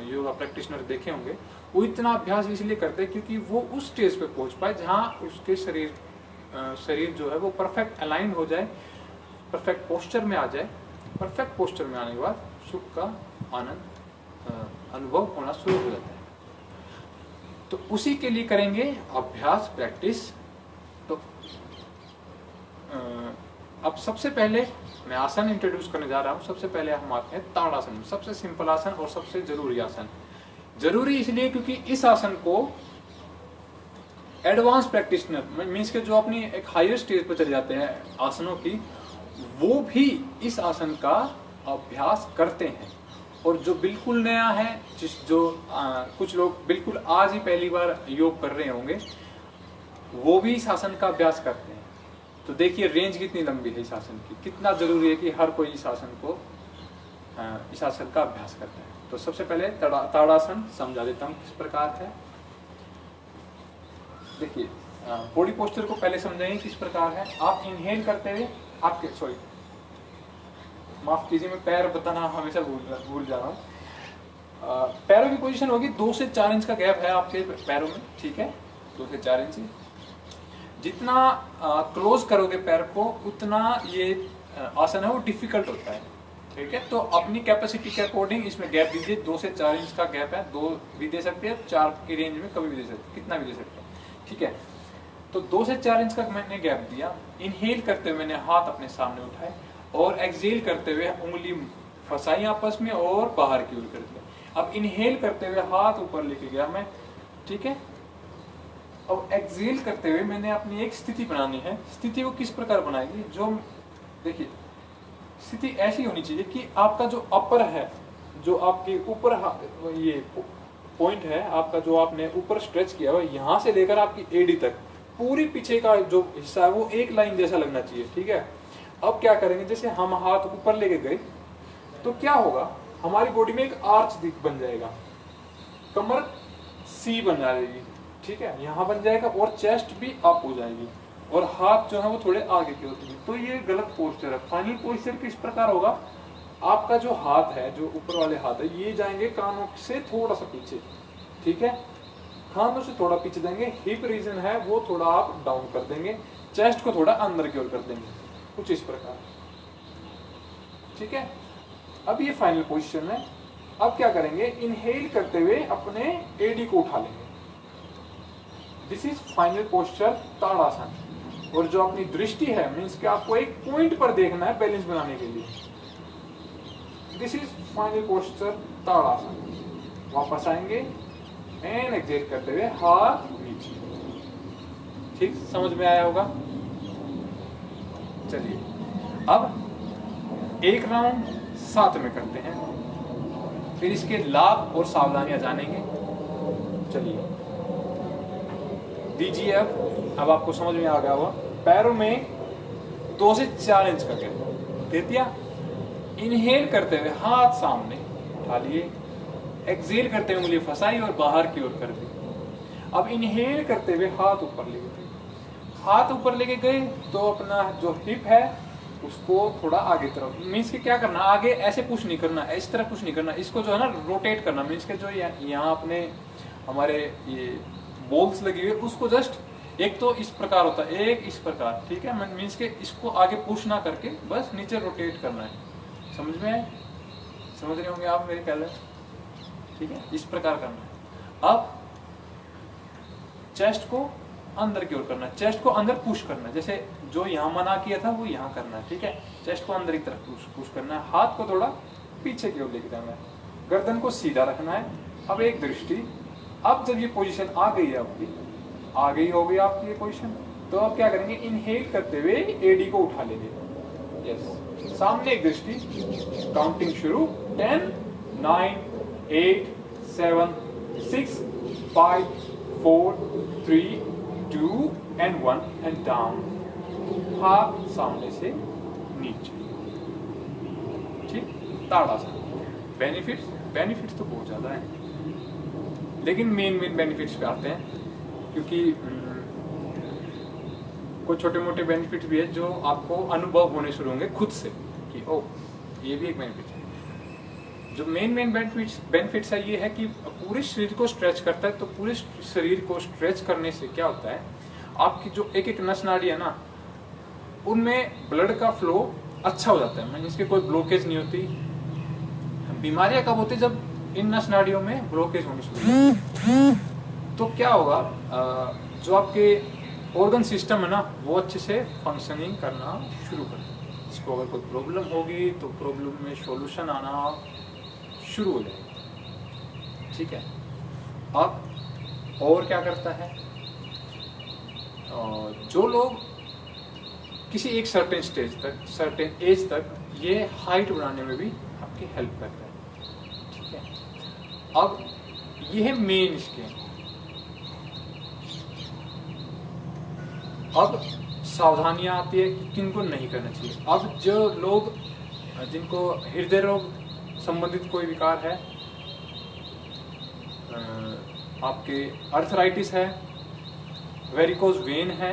योगा प्रैक्टिशनर देखे होंगे, वो इतना अभ्यास इसलिए करते हैं क्योंकि वो उस स्टेज पे पहुंच पाए जहां उसके शरीर जो है वो परफेक्ट अलाइन हो जाए, परफेक्ट पोस्चर में आ जाए। परफेक्ट पोस्चर में आने के बाद सुख का आनंद अनुभव होना शुरू हो जाता है। तो उसी के लिए करेंगे अभ्यास, प्रैक्टिस। तो अब सबसे पहले मैं आसन इंट्रोड्यूस करने जा रहा हूं। सबसे पहले हम आते हैं ताड़ासन, सबसे सिंपल आसन और सबसे जरूरी आसन। जरूरी इसलिए क्योंकि इस आसन को एडवांस प्रैक्टिशनर मीन्स के जो अपनी एक हायर स्टेज पर चले जाते हैं आसनों की, वो भी इस आसन का अभ्यास करते हैं। और जो बिल्कुल नया है, कुछ लोग बिल्कुल आज ही पहली बार योग कर रहे होंगे, वो भी इस आसन का अभ्यास करते हैं। तो देखिए रेंज कितनी लंबी है इस आसन की, कितना जरूरी है कि हर कोई इस आसन का अभ्यास करता है। तो सबसे पहले ताड़ासन समझा देता हूँ किस प्रकार है। देखिए बॉडी पोस्चर को पहले समझेंगे किस प्रकार है। आप इनहेल करते हुए माफ कीजिए, मैं पैर बताना हमेशा भूल जा रहा हूँ। पैरों की पोजीशन होगी 2 से 4 इंच का गैप है आपके पैरों में, ठीक है, 2 से 4 इंच। जितना क्लोज करोगे पैर को उतना ये आसन है वो डिफिकल्ट होता है, ठीक है। तो अपनी कैपेसिटी के अकॉर्डिंग इसमें गैप दीजिए। 2 से 4 इंच का गैप है, 2 भी दे सकते हैं, 4 की रेंज में कभी भी दे सकते हैं, कितना भी दे सकते हैं, ठीक है। तो 2 से 4 इंच का मैंने गैप दिया। इनहेल करते हुए मैंने हाथ अपने सामने उठाए और एक्सहेल करते हुए उंगली फंसाई आपस में और बाहर की ओर कर दिया। अब इनहेल करते हुए हाथ ऊपर लेके गया मैं, ठीक है। अब एक्सहेल करते हुए मैंने अपनी एक स्थिति बनानी है। स्थिति को किस प्रकार बनाएगी, जो देखिए स्थिति ऐसी होनी चाहिए कि आपका जो अपर है, जो आपके ऊपर ये पॉइंट है आपका, जो आपने ऊपर स्ट्रेच किया हुआ, यहां से लेकर आपकी एडी तक पूरी पीछे का जो हिस्सा है वो एक लाइन जैसा लगना चाहिए, ठीक है। अब क्या करेंगे, जैसे हम हाथ ऊपर लेके गए तो क्या होगा, हमारी बॉडी में एक आर्च बन जाएगा, कमर सी बन जाएगी, ठीक है, यहाँ बन जाएगा, और चेस्ट भी अप हो जाएगी, और हाथ जो है वो थोड़े आगे की होती है। तो ये गलत पोस्चर है। फाइनल पोस्चर किस प्रकार होगा, आपका जो हाथ है, जो ऊपर वाले हाथ है, ये जाएंगे कानों से थोड़ा सा पीछे, ठीक है, कानों से थोड़ा पीछे देंगे, हिप रीजन है वो थोड़ा आप डाउन कर देंगे, चेस्ट को थोड़ा अंदर की ओर कर देंगे, कुछ इस प्रकार, ठीक है। अब ये फाइनल पोजीशन है। अब क्या करेंगे, इनहेल करते हुए अपने एडी को उठा लेंगे। दिस इज फाइनल पोस्चर ताड़ासन। और जो अपनी दृष्टि है, मीन्स कि आपको एक पॉइंट पर देखना है बैलेंस बनाने के लिए। दिस इज फाइनल पोस्चर ताड़ासन। वापस आएंगे एंड एक्सहेल करते हुए हाथ नीचे। ठीक, समझ में आया होगा। चलिए अब एक राउंड साथ में करते हैं, फिर इसके लाभ और सावधानियां जानेंगे। चलिए दीजिए। अब आपको समझ में आ गया होगा। पैरों में 2 से 4 इंच का गैप दे दिया। इनहेल करते हुए हाथ सामने उठा लिए, एक्सहेल करते हुए उंगली फंसाई और बाहर की ओर कर दी। अब इनहेल करते हुए हाथ ऊपर ले गए, हाथ ऊपर लेके गए तो अपना जो हिप है उसको थोड़ा आगे तरफ, मीन्स के क्या करना, आगे ऐसे पुश नहीं करना, इस तरह पुश नहीं करना, इसको जो है ना रोटेट करना। मीन्स के जो यहाँ अपने हमारे ये बोल्स लगी हुई उसको जस्ट एक तो इस प्रकार होता है, एक इस प्रकार, ठीक है। मीन्स के इसको आगे पुश ना करके बस नीचे रोटेट करना है। समझ में आए? समझ रहे होंगे आप मेरे ख्याल, ठीक है, इस प्रकार करना है। अब चेस्ट को अंदर की ओर करना है, चेस्ट को अंदर पुश करना है, जैसे जो यहाँ मना किया था वो यहाँ करना है, ठीक है। चेस्ट को अंदर की तरफ पुश करना है, हाथ को थोड़ा पीछे की ओर लेके जाना है, गर्दन को सीधा रखना है। अब एक दृष्टि। अब जब ये पोजीशन आ गई है आपकी, आ गई हो गई आपकी ये पोजीशन, तो अब क्या करेंगे, इनहेल करते हुए एडी को उठा लेंगे। यस, सामने एक दृष्टि, काउंटिंग शुरू, 10 9 8 7 6 5 4 3 2 and 1 and down। हाथ सामने से नीचे, ठीक। ताड़ासन। बेनिफिट्स तो बहुत ज्यादा है, लेकिन मेन बेनिफिट्स पे आते हैं, क्योंकि कुछ छोटे मोटे बेनिफिट्स भी है जो आपको अनुभव होने शुरू होंगे खुद से कि ओ ये भी एक बेनिफिट है। जो मेन बेनिफिट्स है ये है कि पूरे शरीर को स्ट्रेच करता है। तो पूरे शरीर को स्ट्रेच करने से क्या होता है, आपकी जो एक एक नस नाड़ी है ना, उनमें ब्लड का फ्लो अच्छा हो जाता है, इसके कोई ब्लॉकेज नहीं होती। बीमारियां कब होती है, जब इन नस नाड़ियों में ब्लॉकेज होनी शुरू, तो क्या होगा, जो आपके ऑर्गन सिस्टम है ना वो अच्छे से फंक्शनिंग करना शुरू कर देगा। इसको अगर कोई प्रॉब्लम होगी तो प्रॉब्लम में सॉल्यूशन आना शुरू हो जाएगा, ठीक है। अब और क्या करता है, जो लोग किसी एक सर्टेन स्टेज तक, सर्टेन एज तक, ये हाइट बढ़ाने में भी आपकी हेल्प करता है, ठीक है। अब ये है मेन इसके। अब सावधानियां आती है कि किनको नहीं करना चाहिए। अब जो लोग जिनको हृदय रोग संबंधित कोई विकार है, आपके अर्थराइटिस है, वेरिकोज वेन है,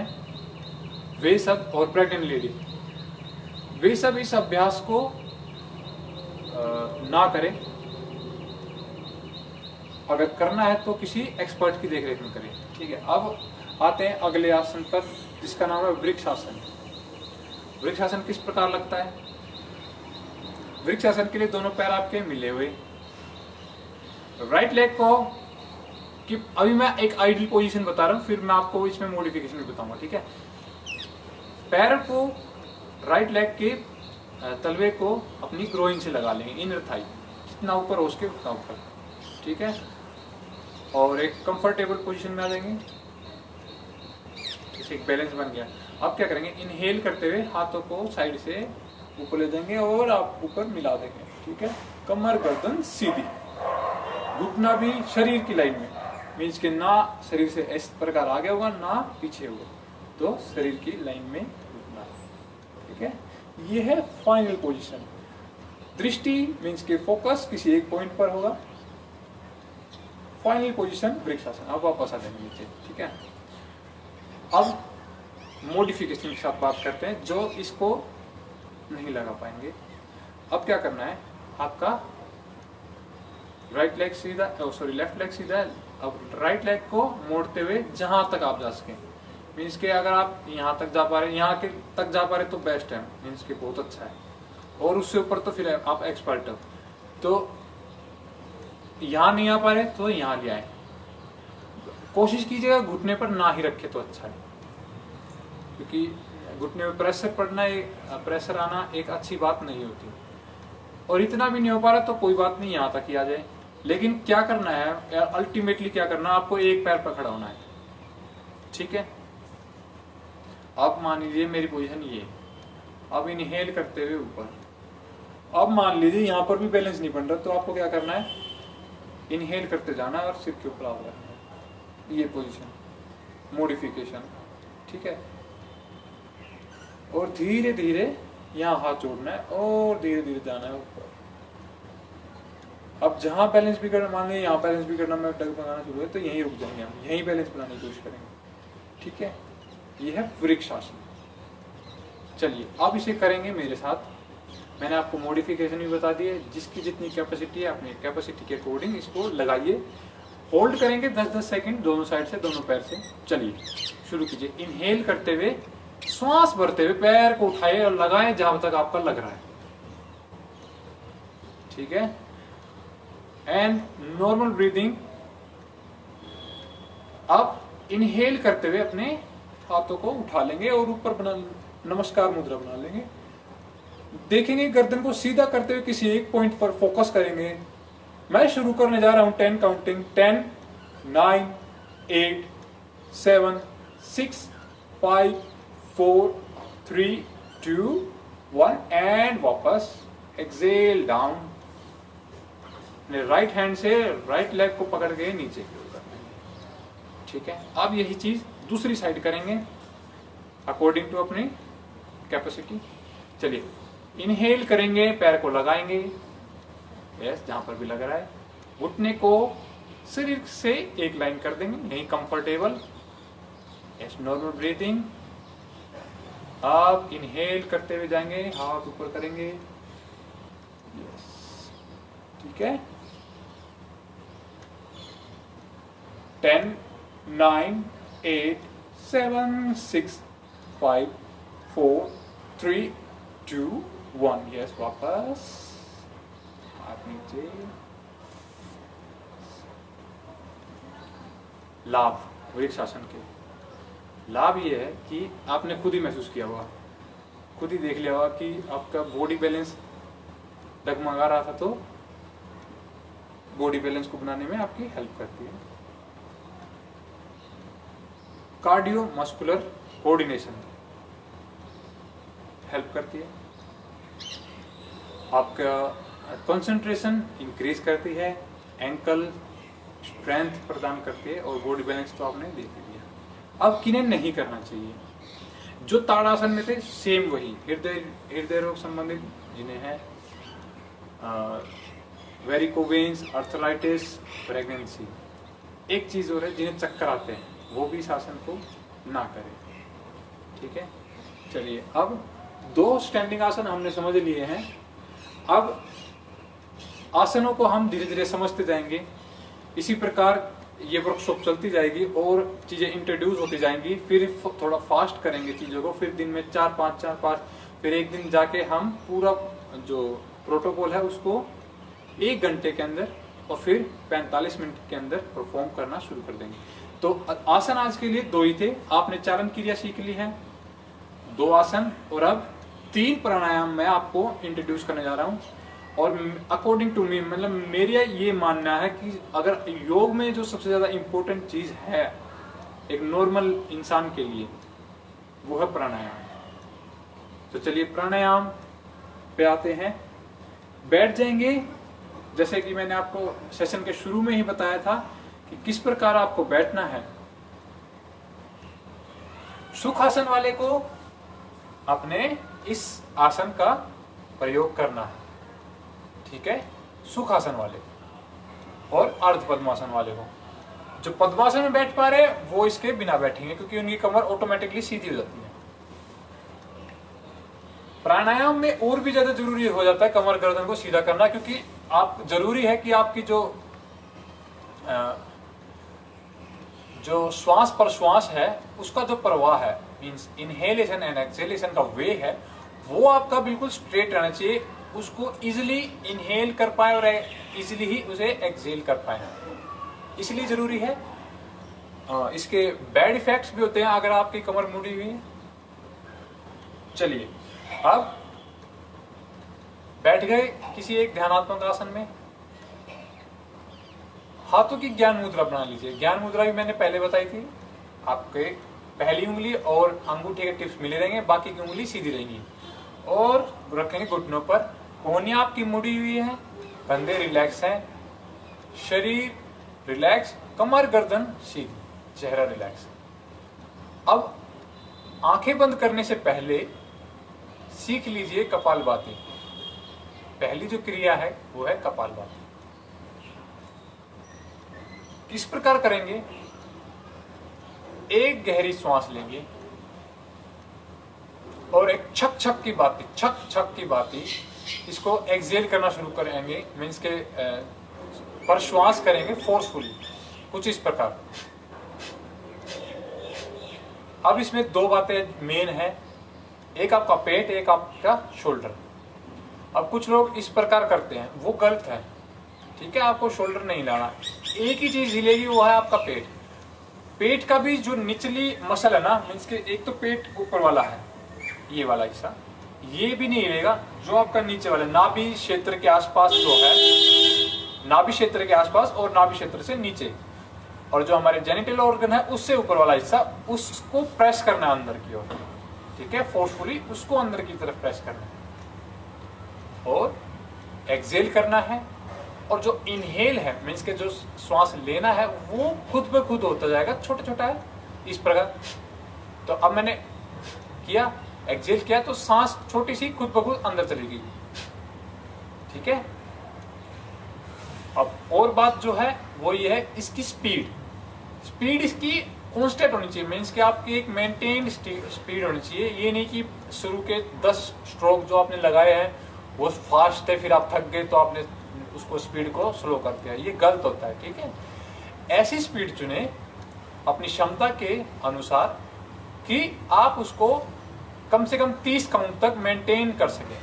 वे सब, और प्रेग्नेंट लेडी, वे सब इस अभ्यास को ना करें। अगर करना है तो किसी एक्सपर्ट की देखरेख में करें, ठीक है। अब आते हैं अगले आसन पर, जिसका नाम है वृक्षासन। वृक्षासन किस प्रकार लगता है? वृक्षासन के लिए दोनों पैर आपके मिले हुए, राइट लेग को, कि अभी मैं एक आइडियल पोजीशन बता रहा हूं, फिर मैं आपको इसमें मॉडिफिकेशन भी बताऊंगा, ठीक है। पैर को राइट लेग के तलवे को अपनी ग्रोइन से लगा लेंगे, इनर थाई, जितना ऊपर हो उसके उतना ऊपर, ठीक है। और एक कंफर्टेबल पोजीशन में आ जाएंगे, जैसे एक बैलेंस बन गया। अब क्या करेंगे, इनहेल करते हुए हाथों को साइड से ऊपर ले जाएंगे और आप ऊपर मिला देंगे, ठीक है। कमर गर्दन सीधी, घुटना भी शरीर की लाइन में, मीन्स के ना शरीर से इस प्रकार आगे होगा ना पीछे होगा, तो शरीर की लाइन में घुटना, ठीक है। ये है फाइनल पोजीशन। दृष्टि मीन्स के फोकस किसी एक पॉइंट पर होगा। Final position vrikshasana. अब वापस आ जाएंगे नीचे, ठीक है। अब मॉडिफिकेशन के साथ बात करते हैं, जो इसको नहीं लगा पाएंगे। अब क्या करना है, आपका राइट लेग सीधा, लेफ्ट लेग सीधा है। अब राइट लेग को मोड़ते हुए जहां तक आप जा सकें, मीन्स के अगर आप यहाँ तक जा पा रहे, यहाँ के तक जा पा रहे तो बेस्ट है, मीन्स के बहुत अच्छा है। और उससे ऊपर तो फिर आप एक्सपर्ट हो। तो यहाँ नहीं आ पा रहे तो यहाँ ले आए। कोशिश कीजिएगा घुटने पर ना ही रखे तो अच्छा है, क्योंकि घुटने में प्रेशर पड़ना, प्रेशर आना एक अच्छी बात नहीं होती। और इतना भी नहीं हो पा रहा तो कोई बात नहीं, यहाँ तक ही आ जाए। लेकिन क्या करना है, अल्टीमेटली क्या करना है, आपको एक पैर पर खड़ा होना है, ठीक है। अब मान लीजिए मेरी पोजीशन ये, अब इनहेल करते हुए ऊपर। अब मान लीजिए यहाँ पर भी बैलेंस नहीं बन रहा, तो आपको क्या करना है, इनहेल करते जाना है और सिर के ऊपर आ रखना है। ये पोजीशन मॉडिफिकेशन, ठीक है। और धीरे धीरे यहाँ हाथ जोड़ना है और धीरे धीरे जाना है ऊपर। अब जहां बैलेंस भी करना, मान लीजिए यहाँ बैलेंस भी करना में डगमगाना शुरू है, तो यहीं रुक जाएंगे हम, यहीं बैलेंस बनाने की कोशिश करेंगे, ठीक है। ये है वृक्षासन। चलिए अब इसे करेंगे मेरे साथ। मैंने आपको मॉडिफिकेशन भी बता दी है, जिसकी जितनी कैपेसिटी है अपनी कैपेसिटी के अकॉर्डिंग इसको लगाइए। होल्ड करेंगे 10-10 सेकंड दोनों साइड से, दोनों पैर से। चलिए शुरू कीजिए। इनहेल करते हुए श्वास भरते हुए पैर को उठाए और लगाएं जहां तक आपका लग रहा है, ठीक है। And normal breathing. अब इनहेल करते हुए अपने हाथों को उठा लेंगे और ऊपर बना, नमस्कार मुद्रा बना लेंगे। देखेंगे गर्दन को सीधा करते हुए किसी एक पॉइंट पर फोकस करेंगे। मैं शुरू करने जा रहा हूं 10 काउंटिंग। 10, 9, 8, 7, 6, 5, 4, 3, 2, 1 एंड वापस एक्सेल डाउन। राइट हैंड से राइट लेग को पकड़ के नीचे की ओर करना है, ठीक है। अब यही चीज दूसरी साइड करेंगे अकॉर्डिंग टू अपनी कैपेसिटी। चलिए इनहेल करेंगे, पैर को लगाएंगे, यस जहां पर भी लग रहा है। घुटने को शरीर से एक लाइन कर देंगे, यही कंफर्टेबल, यस नॉर्मल ब्रीदिंग। अब इनहेल करते हुए जाएंगे, हाथ ऊपर करेंगे, यस ठीक है। 10, 9, 8, 7, 6, 5, 4, 3, 2, 1 यस वापस हाथ नीचे। लाभ वृक्षासन के लाभ ये है कि आपने खुद ही महसूस किया होगा, खुद ही देख लिया होगा कि आपका बॉडी बैलेंस डगमगा रहा था, तो बॉडी बैलेंस को बनाने में आपकी हेल्प करती है। कार्डियो मस्कुलर कोऑर्डिनेशन हेल्प करती है, आपका कंसंट्रेशन इंक्रीज करती है, एंकल स्ट्रेंथ प्रदान करती है, और बॉडी बैलेंस तो आपने देख लिया। अब किन्हें नहीं करना चाहिए, जो ताड़ासन में थे सेम वही, हृदय रोग संबंधित जिन्हें है, वेरिकोवेन्स, आर्थराइटिस, प्रेगनेंसी। एक चीज और है, जिन्हें चक्कर आते हैं वो भी इस आसन को ना करें, ठीक है। चलिए अब 2 स्टैंडिंग आसन हमने समझ लिए हैं। अब आसनों को हम धीरे धीरे समझते जाएंगे। इसी प्रकार ये वर्कशॉप चलती जाएगी और चीजें इंट्रोड्यूस होती जाएंगी। फिर थोड़ा फास्ट करेंगे चीजों को, फिर दिन में 4-5, फिर एक दिन जाके हम पूरा जो प्रोटोकॉल है उसको 1 घंटे के अंदर और फिर 45 मिनट के अंदर परफॉर्म करना शुरू कर देंगे। तो आसन आज के लिए 2 ही थे। आपने चालन क्रिया सीख ली है, 2 आसन, और अब 3 प्राणायाम मैं आपको इंट्रोड्यूस करने जा रहा हूँ। और अकॉर्डिंग टू मी, मतलब मेरा ये मानना है कि अगर योग में जो सबसे ज़्यादा इम्पोर्टेंट चीज़ है एक नॉर्मल इंसान के लिए, वो है प्राणायाम। तो चलिए प्राणायाम पे आते हैं। बैठ जाएंगे, जैसे कि मैंने आपको सेशन के शुरू में ही बताया था कि किस प्रकार आपको बैठना है। सुखासन वाले को अपने इस आसन का प्रयोग करना है, ठीक है, सुखासन वाले। और अर्ध पद्मासन वाले को, जो पद्मासन में बैठ पा रहे हैं वो इसके बिना बैठेंगे, क्योंकि उनकी कमर ऑटोमेटिकली सीधी हो जाती है। प्राणायाम में और भी ज्यादा जरूरी हो जाता है कमर गर्दन को सीधा करना, क्योंकि आप जरूरी है कि आपकी जो श्वास प्रश्वास है उसका जो प्रवाह है, मींस इनहेलेशन एंड एक्सहेलेशन का वे है, वो आपका बिल्कुल स्ट्रेट रहना चाहिए। उसको इजिली इनहेल कर पाए और इजिली ही उसे एक्सहेल कर पाए, इसलिए जरूरी है। इसके बैड इफेक्ट्स भी होते हैं अगर आपकी कमर मुड़ी हुई है। चलिए अब बैठ गए किसी एक ध्यानात्मक आसन में, हाथों की ज्ञान मुद्रा बना लीजिए। ज्ञान मुद्रा भी मैंने पहले बताई थी। आपके पहली उंगली और अंगूठे के टिप्स मिले रहेंगे, बाकी की उंगली सीधी रहेंगी और रखेंगे घुटनों पर। कोहनी आपकी मुड़ी हुई है, कंधे रिलैक्स हैं, शरीर रिलैक्स, कमर गर्दन सीधी, चेहरा रिलैक्स। अब आंखें बंद करने से पहले सीख लीजिए कपालभाति। पहली जो क्रिया है वो है कपालभाति। किस प्रकार करेंगे? एक गहरी सांस लेंगे और एक छक छक की बाती, छक छक की बाती, इसको एक्सहेल करना शुरू करेंगे, मीन्स के प्रश्वास करेंगे फोर्सफुली, कुछ इस प्रकार। अब इसमें 2 बातें मेन है, एक आपका पेट, एक आपका शोल्डर। अब कुछ लोग इस प्रकार करते हैं, वो गलत है, ठीक है। आपको शोल्डर नहीं लाना, एक ही चीज हिलेगी, वो है आपका पेट। पेट का भी जो निचली मसल है ना, मीन्स के एक तो पेट ऊपर वाला है, ये वाला हिस्सा, ये भी नहीं हिलेगा। जो आपका नीचे वाला नाभि क्षेत्र के आसपास जो है, नाभि क्षेत्र के आसपास और नाभि क्षेत्र से नीचे, और जो हमारे जेनिटल ऑर्गन है उससे ऊपर वाला हिस्सा, उसको प्रेस करना है अंदर की ओर, ठीक है, फोर्सफुली उसको अंदर की तरफ प्रेस करना है और एक्सहेल करना है। और जो इनहेल है, मीन्स के जो श्वास लेना है, वो खुद ब खुद होता जाएगा, छोटा छोटा है इस प्रकार। तो अब मैंने किया, एक्सहेल किया, तो सांस छोटी सी खुद ब खुद अंदर चली गई, ठीक है। अब और बात जो है वो ये है, इसकी स्पीड इसकी कांस्टेंट होनी चाहिए, मीन्स कि आपकी एक मेंटेन स्पीड होनी चाहिए। ये नहीं कि शुरू के 10 स्ट्रोक जो आपने लगाए हैं वो फास्ट है, फिर आप थक गए तो आपने उसको स्पीड को स्लो कर दिया, ये गलत होता है, ठीक है। ऐसी स्पीड चुने अपनी क्षमता के अनुसार कि आप उसको कम से कम 30 काउंट तक मेंटेन कर सके।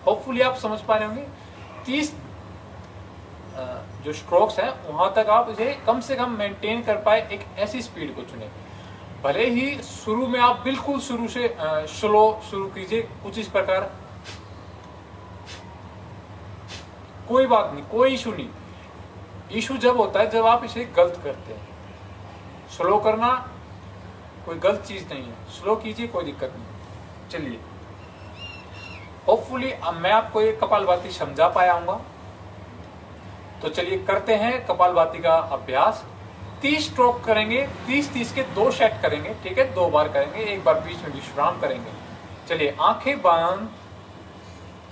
होपफुली आप समझ पा रहे होंगे। 30 जो स्ट्रोक्स हैं वहां तक आप इसे कम से कम मेंटेन कर पाए, एक ऐसी स्पीड को चुने। भले ही शुरू में आप बिल्कुल शुरू से स्लो शुरू कीजिए, कुछ इस प्रकार, कोई बात नहीं, कोई इशू नहीं। इशू जब होता है जब आप इसे गलत करते हैं। स्लो करना कोई गलत चीज नहीं है, स्लो कीजिए, कोई दिक्कत नहीं। चलिए, होपफुली अब मैं आपको ये कपालभाति समझा पाया हूंगा। तो चलिए करते हैं कपालभाति का अभ्यास। 30 स्ट्रोक करेंगे, 30-30 के 2 सेट करेंगे, ठीक है, 2 बार करेंगे, एक बार बीच में विश्राम करेंगे। चलिए, आंखें बंद,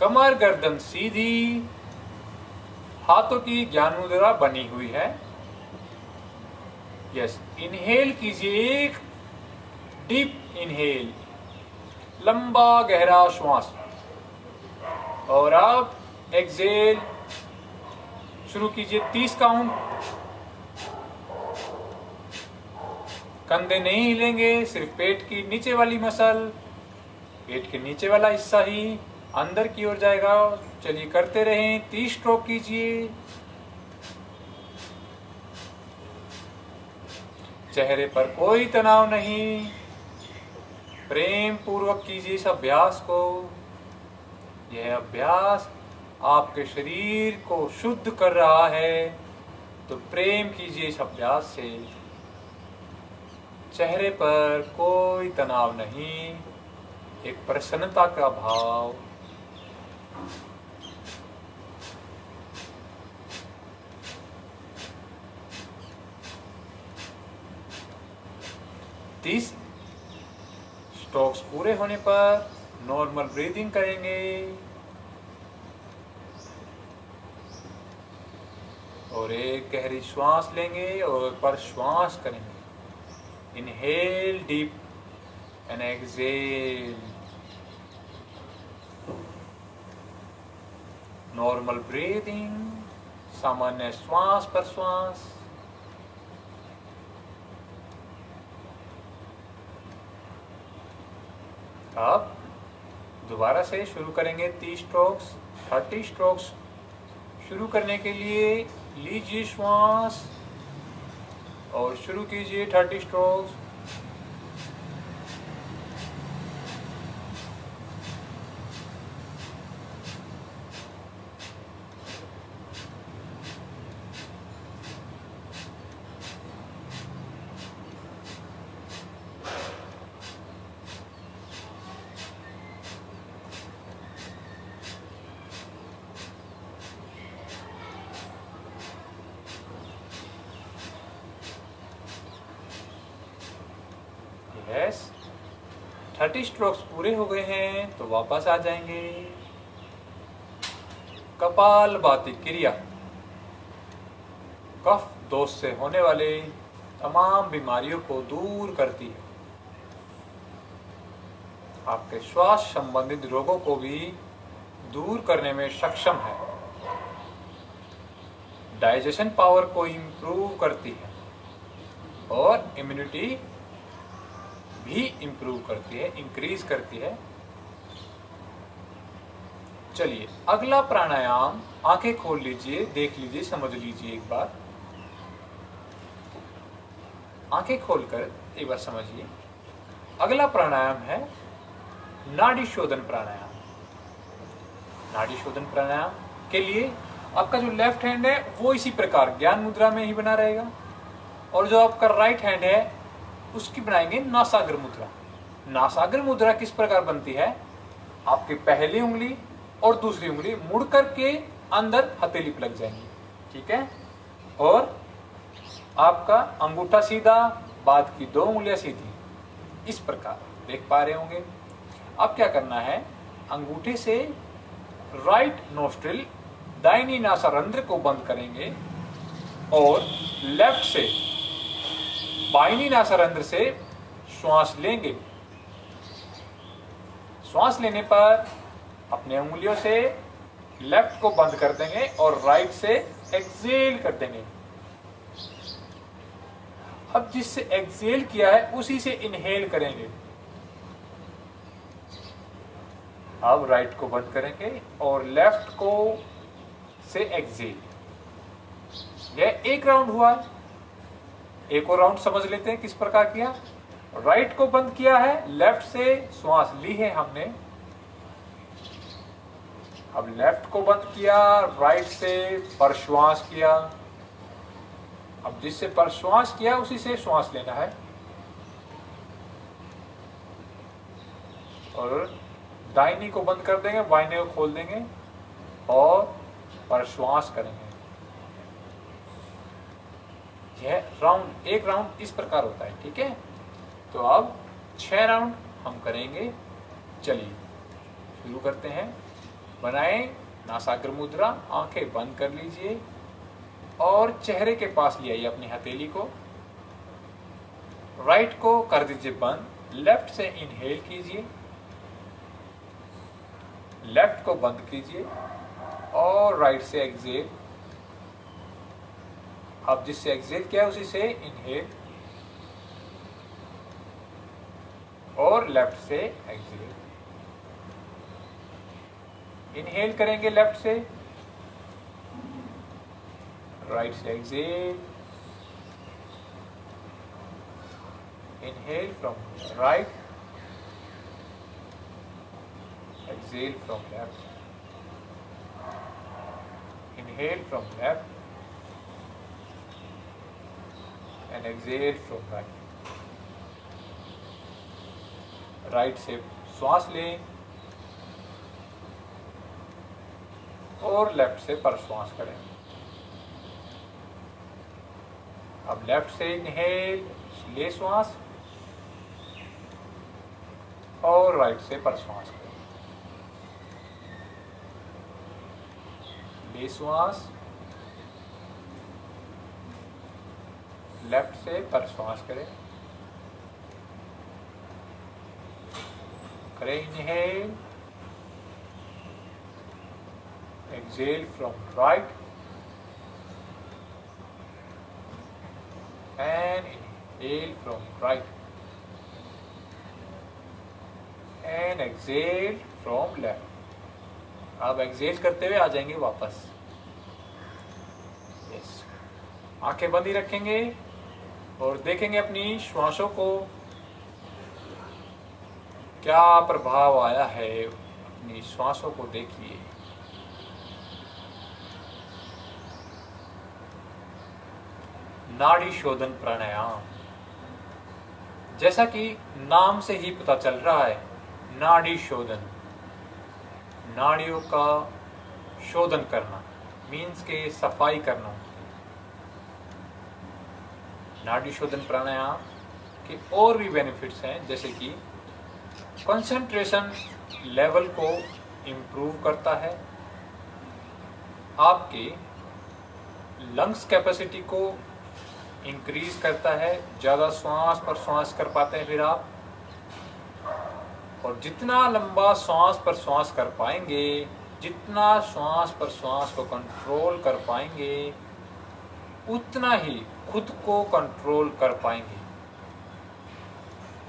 कमर गर्दन सीधी, हाथों की ज्ञान मुद्रा बनी हुई है। यस, इनहेल कीजिए, एक डीप इनहेल, लंबा गहरा श्वास, और अब एक्सहेल शुरू कीजिए, 30 काउंट। कंधे नहीं हिलेंगे, सिर्फ पेट की नीचे वाली मसल, पेट के नीचे वाला हिस्सा ही अंदर की ओर जाएगा। चलिए करते रहें, 30 स्ट्रोक कीजिए। चेहरे पर कोई तनाव नहीं, प्रेम पूर्वक कीजिए इस अभ्यास को। यह अभ्यास आपके शरीर को शुद्ध कर रहा है, तो प्रेम कीजिए इस अभ्यास से। चेहरे पर कोई तनाव नहीं, एक प्रसन्नता का भाव। तीस स्ट्रोक्स पूरे होने पर नॉर्मल ब्रीदिंग करेंगे और एक गहरी श्वास लेंगे और एक बार श्वास करेंगे। Inhale deep and exhale. Normal breathing, सामान्य श्वास पर श्वास। अब दोबारा से शुरू करेंगे 30 स्ट्रोक्स। 30 स्ट्रोक्स शुरू करने के लिए लीजिए श्वास और शुरू कीजिए 30 स्ट्रोक्स। यस, 30 स्ट्रोक्स पूरे हो गए हैं तो वापस आ जाएंगे। कपालभाति क्रिया कफ दोष से होने वाले तमाम बीमारियों को दूर करती है। आपके श्वास संबंधित रोगों को भी दूर करने में सक्षम है। डाइजेशन पावर को इम्प्रूव करती है और इम्यूनिटी भी इम्प्रूव करती है, इंक्रीज करती है। चलिए अगला प्राणायाम, आंखें खोल लीजिए, देख लीजिए, समझ लीजिए एक बार। आंखें खोलकर एक बार समझिए। अगला प्राणायाम है नाड़ी शोधन प्राणायाम। नाड़ी शोधन प्राणायाम के लिए आपका जो लेफ्ट हैंड है वो इसी प्रकार ज्ञान मुद्रा में ही बना रहेगा और जो आपका राइट हैंड है उसकी बनाएंगे नासाग्र मुद्रा। नासाग्र मुद्रा किस प्रकार बनती है? आपकी पहली उंगली और दूसरी उंगली मुड़ करके अंदर हथेली पे लग जाएंगी, ठीक है? और आपका अंगूठा सीधा, बाद की 2 उंगलियां सीधी, इस प्रकार देख पा रहे होंगे। अब क्या करना है, अंगूठे से राइट नोस्ट्रिल दाहिनी नासारंध्र को बंद करेंगे और लेफ्ट से बाहिनी नासारंध्र से श्वास लेंगे। श्वास लेने पर अपने उंगलियों से लेफ्ट को बंद कर देंगे और राइट से एक्सहेल कर देंगे। अब जिससे एक्सहेल किया है उसी से इनहेल करेंगे। अब राइट को बंद करेंगे और लेफ्ट को से एक्सहेल। यह एक राउंड हुआ है। एक और राउंड समझ लेते हैं किस प्रकार किया। राइट को बंद किया है, लेफ्ट से श्वास ली है हमने। अब लेफ्ट को बंद किया, राइट से प्रश्वास किया। अब जिससे प्रश्वास किया उसी से श्वास लेना है और दाहिनी को बंद कर देंगे, बाहिनी को खोल देंगे और प्रश्वास करेंगे। यह राउंड, एक राउंड इस प्रकार होता है, ठीक है? तो अब 6 राउंड हम करेंगे। चलिए शुरू करते हैं। बनाएं नासाग्र मुद्रा, आंखें बंद कर लीजिए और चेहरे के पास ले आइए अपनी हथेली को। राइट को कर दीजिए बंद, लेफ्ट से इनहेल कीजिए, लेफ्ट को बंद कीजिए और राइट से एक्सहेल। अब जिससे एक्सहेल किया उसी से इनहेल और लेफ्ट से एक्सहेल। इनहेल करेंगे लेफ्ट से, राइट से exhale. Inhale from right exhale from left. Inhale from left and exhale from right. Right से श्वास लें और लेफ्ट से प्रश्वास करें। अब लेफ्ट से इनहेल ले श्वास और राइट से प्रश्वास करें। ले श्वास, लेफ्ट से प्रश्वास करें। करें inhale, exhale from right and inhale from right and exhale from left. अब एक्सेल करते हुए आ जाएंगे वापस। यस, आंखें बंद ही रखेंगे और देखेंगे अपनी श्वासों को क्या प्रभाव आया है। अपनी श्वासों को देखिए। नाड़ी शोधन प्राणायाम, जैसा कि नाम से ही पता चल रहा है, नाड़ी शोधन, नाड़ियों का शोधन करना मीन्स के सफाई करना। नाड़ी शोधन प्राणायाम के और भी बेनिफिट्स हैं, जैसे कि कंसंट्रेशन लेवल को इम्प्रूव करता है, आपके लंग्स कैपेसिटी को इंक्रीज करता है, ज़्यादा श्वास पर श्वास कर पाते हैं फिर आप, और जितना लंबा श्वास पर श्वास कर पाएंगे, जितना श्वास पर श्वास को कंट्रोल कर पाएंगे, उतना ही खुद को कंट्रोल कर पाएंगे।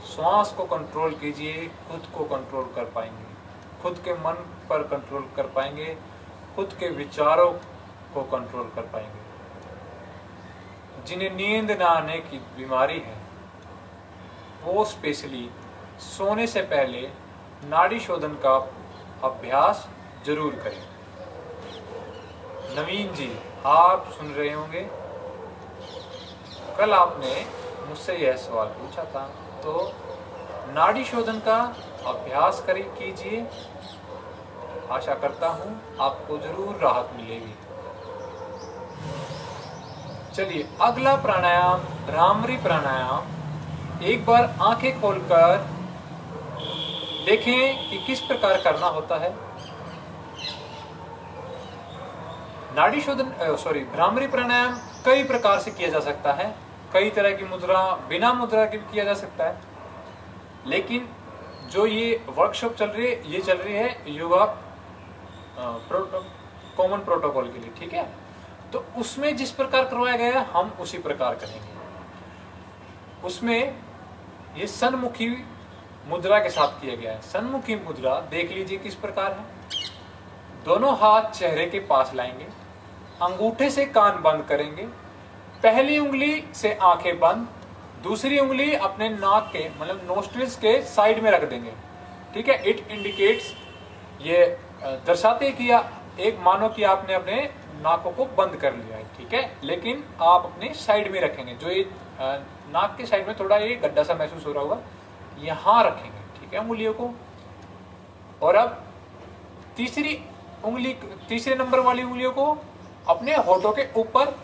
श्वास को कंट्रोल कीजिए, खुद को कंट्रोल कर पाएंगे, खुद के मन पर कंट्रोल कर पाएंगे, खुद के विचारों को कंट्रोल कर पाएंगे। जिन्हें नींद न आने की बीमारी है वो स्पेशली सोने से पहले नाड़ी शोधन का अभ्यास जरूर करें। नवीन जी, आप सुन रहे होंगे, कल आपने मुझसे यह सवाल पूछा था, तो नाड़ी शोधन का अभ्यास कीजिए। आशा करता हूं आपको जरूर राहत मिलेगी। चलिए अगला प्राणायाम, भ्रामरी प्राणायाम। एक बार आंखें खोलकर देखें कि किस प्रकार करना होता है। नाड़ी शोधन भ्रामरी प्राणायाम कई प्रकार से किया जा सकता है। कई तरह की मुद्रा, बिना मुद्रा के भी किया जा सकता है, लेकिन जो ये वर्कशॉप चल रही है योगा कॉमन प्रोटोकॉल के लिए, ठीक है। तो उसमें जिस प्रकार करवाया गया है हम उसी प्रकार करेंगे। उसमें ये सन्मुखी मुद्रा के साथ किया गया है। सन्मुखी मुद्रा देख लीजिए किस प्रकार है। दोनों हाथ चेहरे के पास लाएंगे, अंगूठे से कान बंद करेंगे, पहली उंगली से आंखें बंद, दूसरी उंगली अपने नाक के मतलब नोस्ट्रिल्स के साइड में रख देंगे, ठीक है। इट इंडिकेट्स, ये दर्शाते कि एक मानो कि आपने अपने नाकों को बंद कर लिया है, ठीक है, लेकिन आप अपने साइड में रखेंगे। जो ये नाक के साइड में थोड़ा ये गड्ढा सा महसूस हो रहा होगा, यहाँ रखेंगे, ठीक है, उंगलियों को। और अब तीसरे नंबर वाली उंगलियों को अपने होठों के ऊपर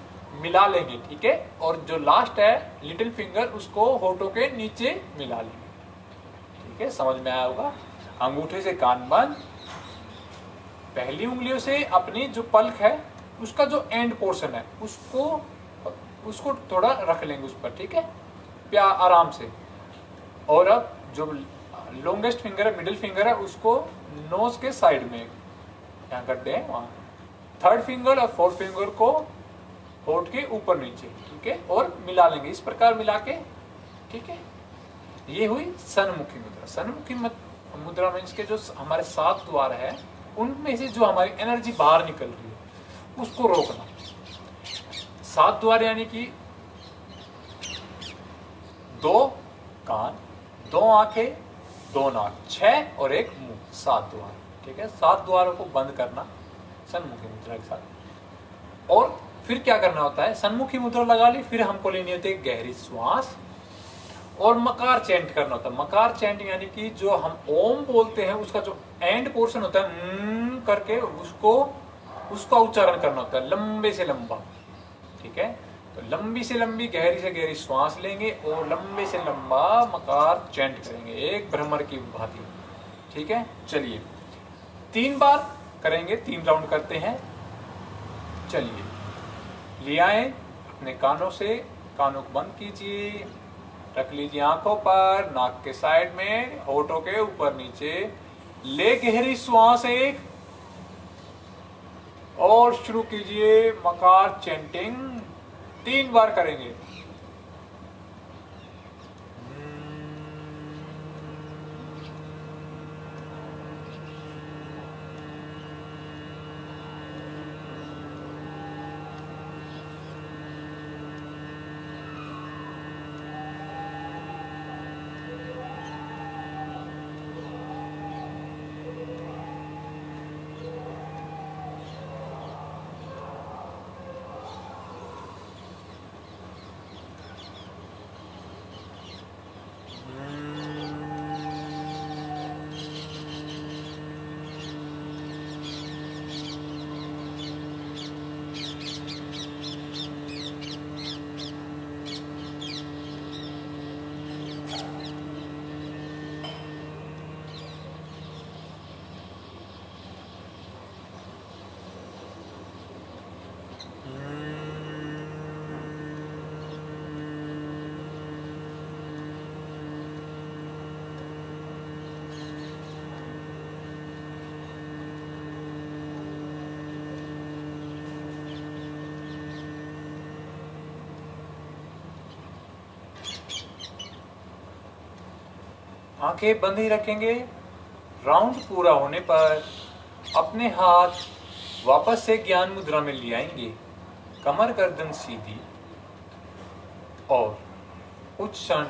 मिला लेंगे, ठीक है। और जो लास्ट है लिटिल फिंगर, उसको होठों के नीचे मिला लेंगे, ठीक है। समझ में आया होगा। अंगूठे से कान बंद, पहली उंगलियों से अपनी जो पल्क है उसका जो एंड पोर्शन है उसको थोड़ा रख लेंगे उस पर, ठीक है, प्यार आराम से। और अब जो लॉन्गेस्ट फिंगर है, मिडिल फिंगर है, उसको नोज के साइड में यहाँ गड्ढे हैं वहाँ, थर्ड फिंगर और फोर्थ फिंगर को होठ के ऊपर नीचे, ठीक है, और मिला लेंगे इस प्रकार मिला के, ठीक है। ये हुई सन्मुखी मुद्रा। सन्मुखी मुद्रा मीन्स के जो हमारे 7 द्वार है उनमें से जो हमारी एनर्जी बाहर निकल रही है उसको रोकना। 7 द्वार यानी कि 2 कान, 2 आंखें, 2 नाक, 6 और 1 मुंह, 7 द्वार, ठीक है, 7 द्वारों को बंद करना सन्मुखी मुद्रा के साथ। और फिर क्या करना होता है, सन्मुखी मुद्रा लगा ली, फिर हमको लेनी होती है गहरी श्वास और मकार चैंट करना होता है। मकार चैंट यानी कि जो हम ओम बोलते हैं उसका जो एंड पोर्शन होता है करके उसका उच्चारण करना होता है, लंबे से लंबा। ठीक है, तो लंबी से लंबी गहरी से गहरी श्वास लेंगे और लंबे से लंबा मकार चैंट करेंगे, एक भ्रमर की भांति। ठीक है, चलिए 3 बार करेंगे, 3 राउंड करते हैं। चलिए ले आए अपने कानों से, कानों को बंद कीजिए, रख लीजिए आंखों पर, नाक के साइड में, होठों के ऊपर नीचे। ले गहरी श्वास एक और शुरू कीजिए मकार चैंटिंग, 3 बार करेंगे। आंखें बंद ही रखेंगे। राउंड पूरा होने पर अपने हाथ वापस से ज्ञान मुद्रा में ले आएंगे, कमर गर्दन सीधी, और कुछ क्षण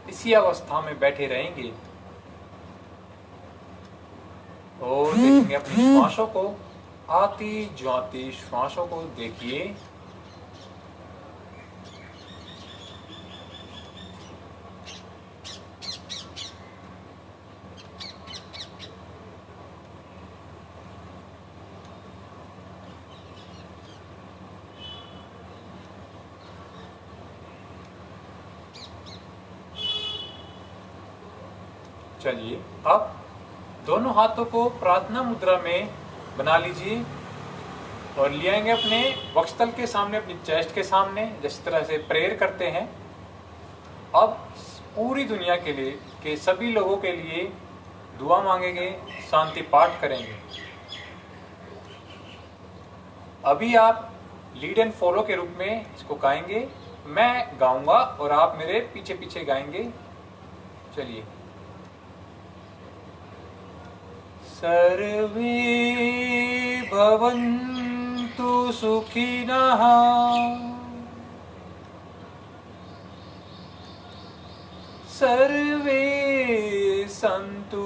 इसी अवस्था में बैठे रहेंगे और देखेंगे अपनी श्वासों को, आती जाती श्वासों को देखिए। चलिए अब दोनों हाथों को प्रार्थना मुद्रा में बना लीजिए और ले आएंगे अपने वक्षस्थल के सामने, अपनी चेस्ट के सामने, जिस तरह से प्रेयर करते हैं। अब पूरी दुनिया के लिए, के सभी लोगों के लिए दुआ मांगेंगे, शांति पाठ करेंगे। अभी आप लीड एंड फॉलो के रूप में इसको गाएंगे, मैं गाऊंगा और आप मेरे पीछे पीछे गाएंगे। चलिए। सर्वे भवन्तु सुखिनः, सर्वे सन्तु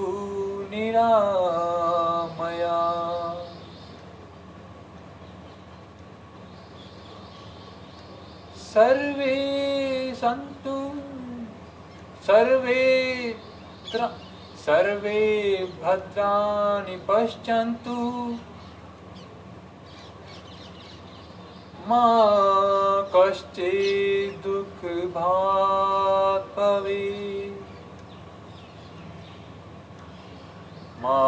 निरामया, सर्वे सन्तु सर्वे भद्राणि पश्यन्तु, मा कश्चित् दुःखभाग् भवेत्, मा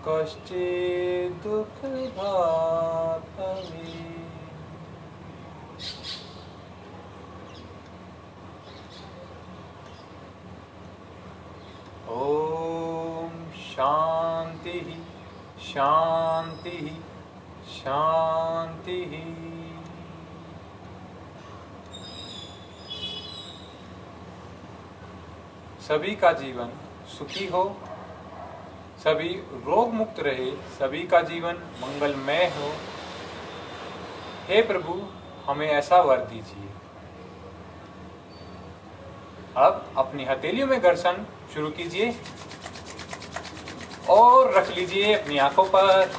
कश्चित् दुःखभाग् भवेत्। ओम शांति शांति शांति। सभी का जीवन सुखी हो, सभी रोग मुक्त रहे, सभी का जीवन मंगलमय हो। हे प्रभु, हमें ऐसा वर दीजिए। अब अपनी हथेलियों में घर्षण शुरू कीजिए। और रख लीजिए अपनी आंखों पर।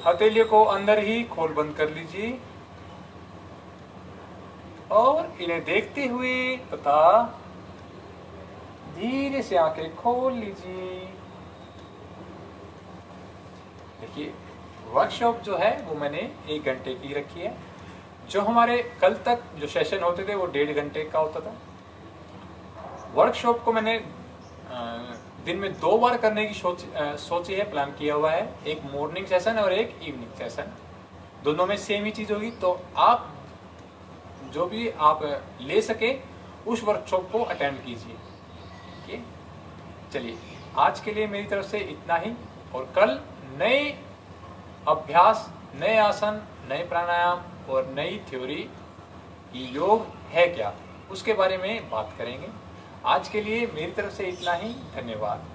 हथेलियों को अंदर ही खोल बंद कर लीजिए और इन्हें देखते हुए तथा धीरे से आंखें खोल लीजिए। देखिए, वर्कशॉप जो है वो मैंने 1 घंटे की रखी है। जो हमारे कल तक जो सेशन होते थे वो 1.5 घंटे का होता था। वर्कशॉप को मैंने दिन में 2 बार करने की सोची है, प्लान किया हुआ है। एक मॉर्निंग सेशन और एक इवनिंग सेशन। दोनों में सेम ही चीज होगी, तो आप जो भी आप ले सके उस वर्कशॉप को अटेंड कीजिए। ठीक है, चलिए आज के लिए मेरी तरफ से इतना ही, और कल नए अभ्यास, नए आसन, नए प्राणायाम और नई थ्योरी कि योग है क्या, उसके बारे में बात करेंगे। आज के लिए मेरी तरफ से इतना ही। धन्यवाद।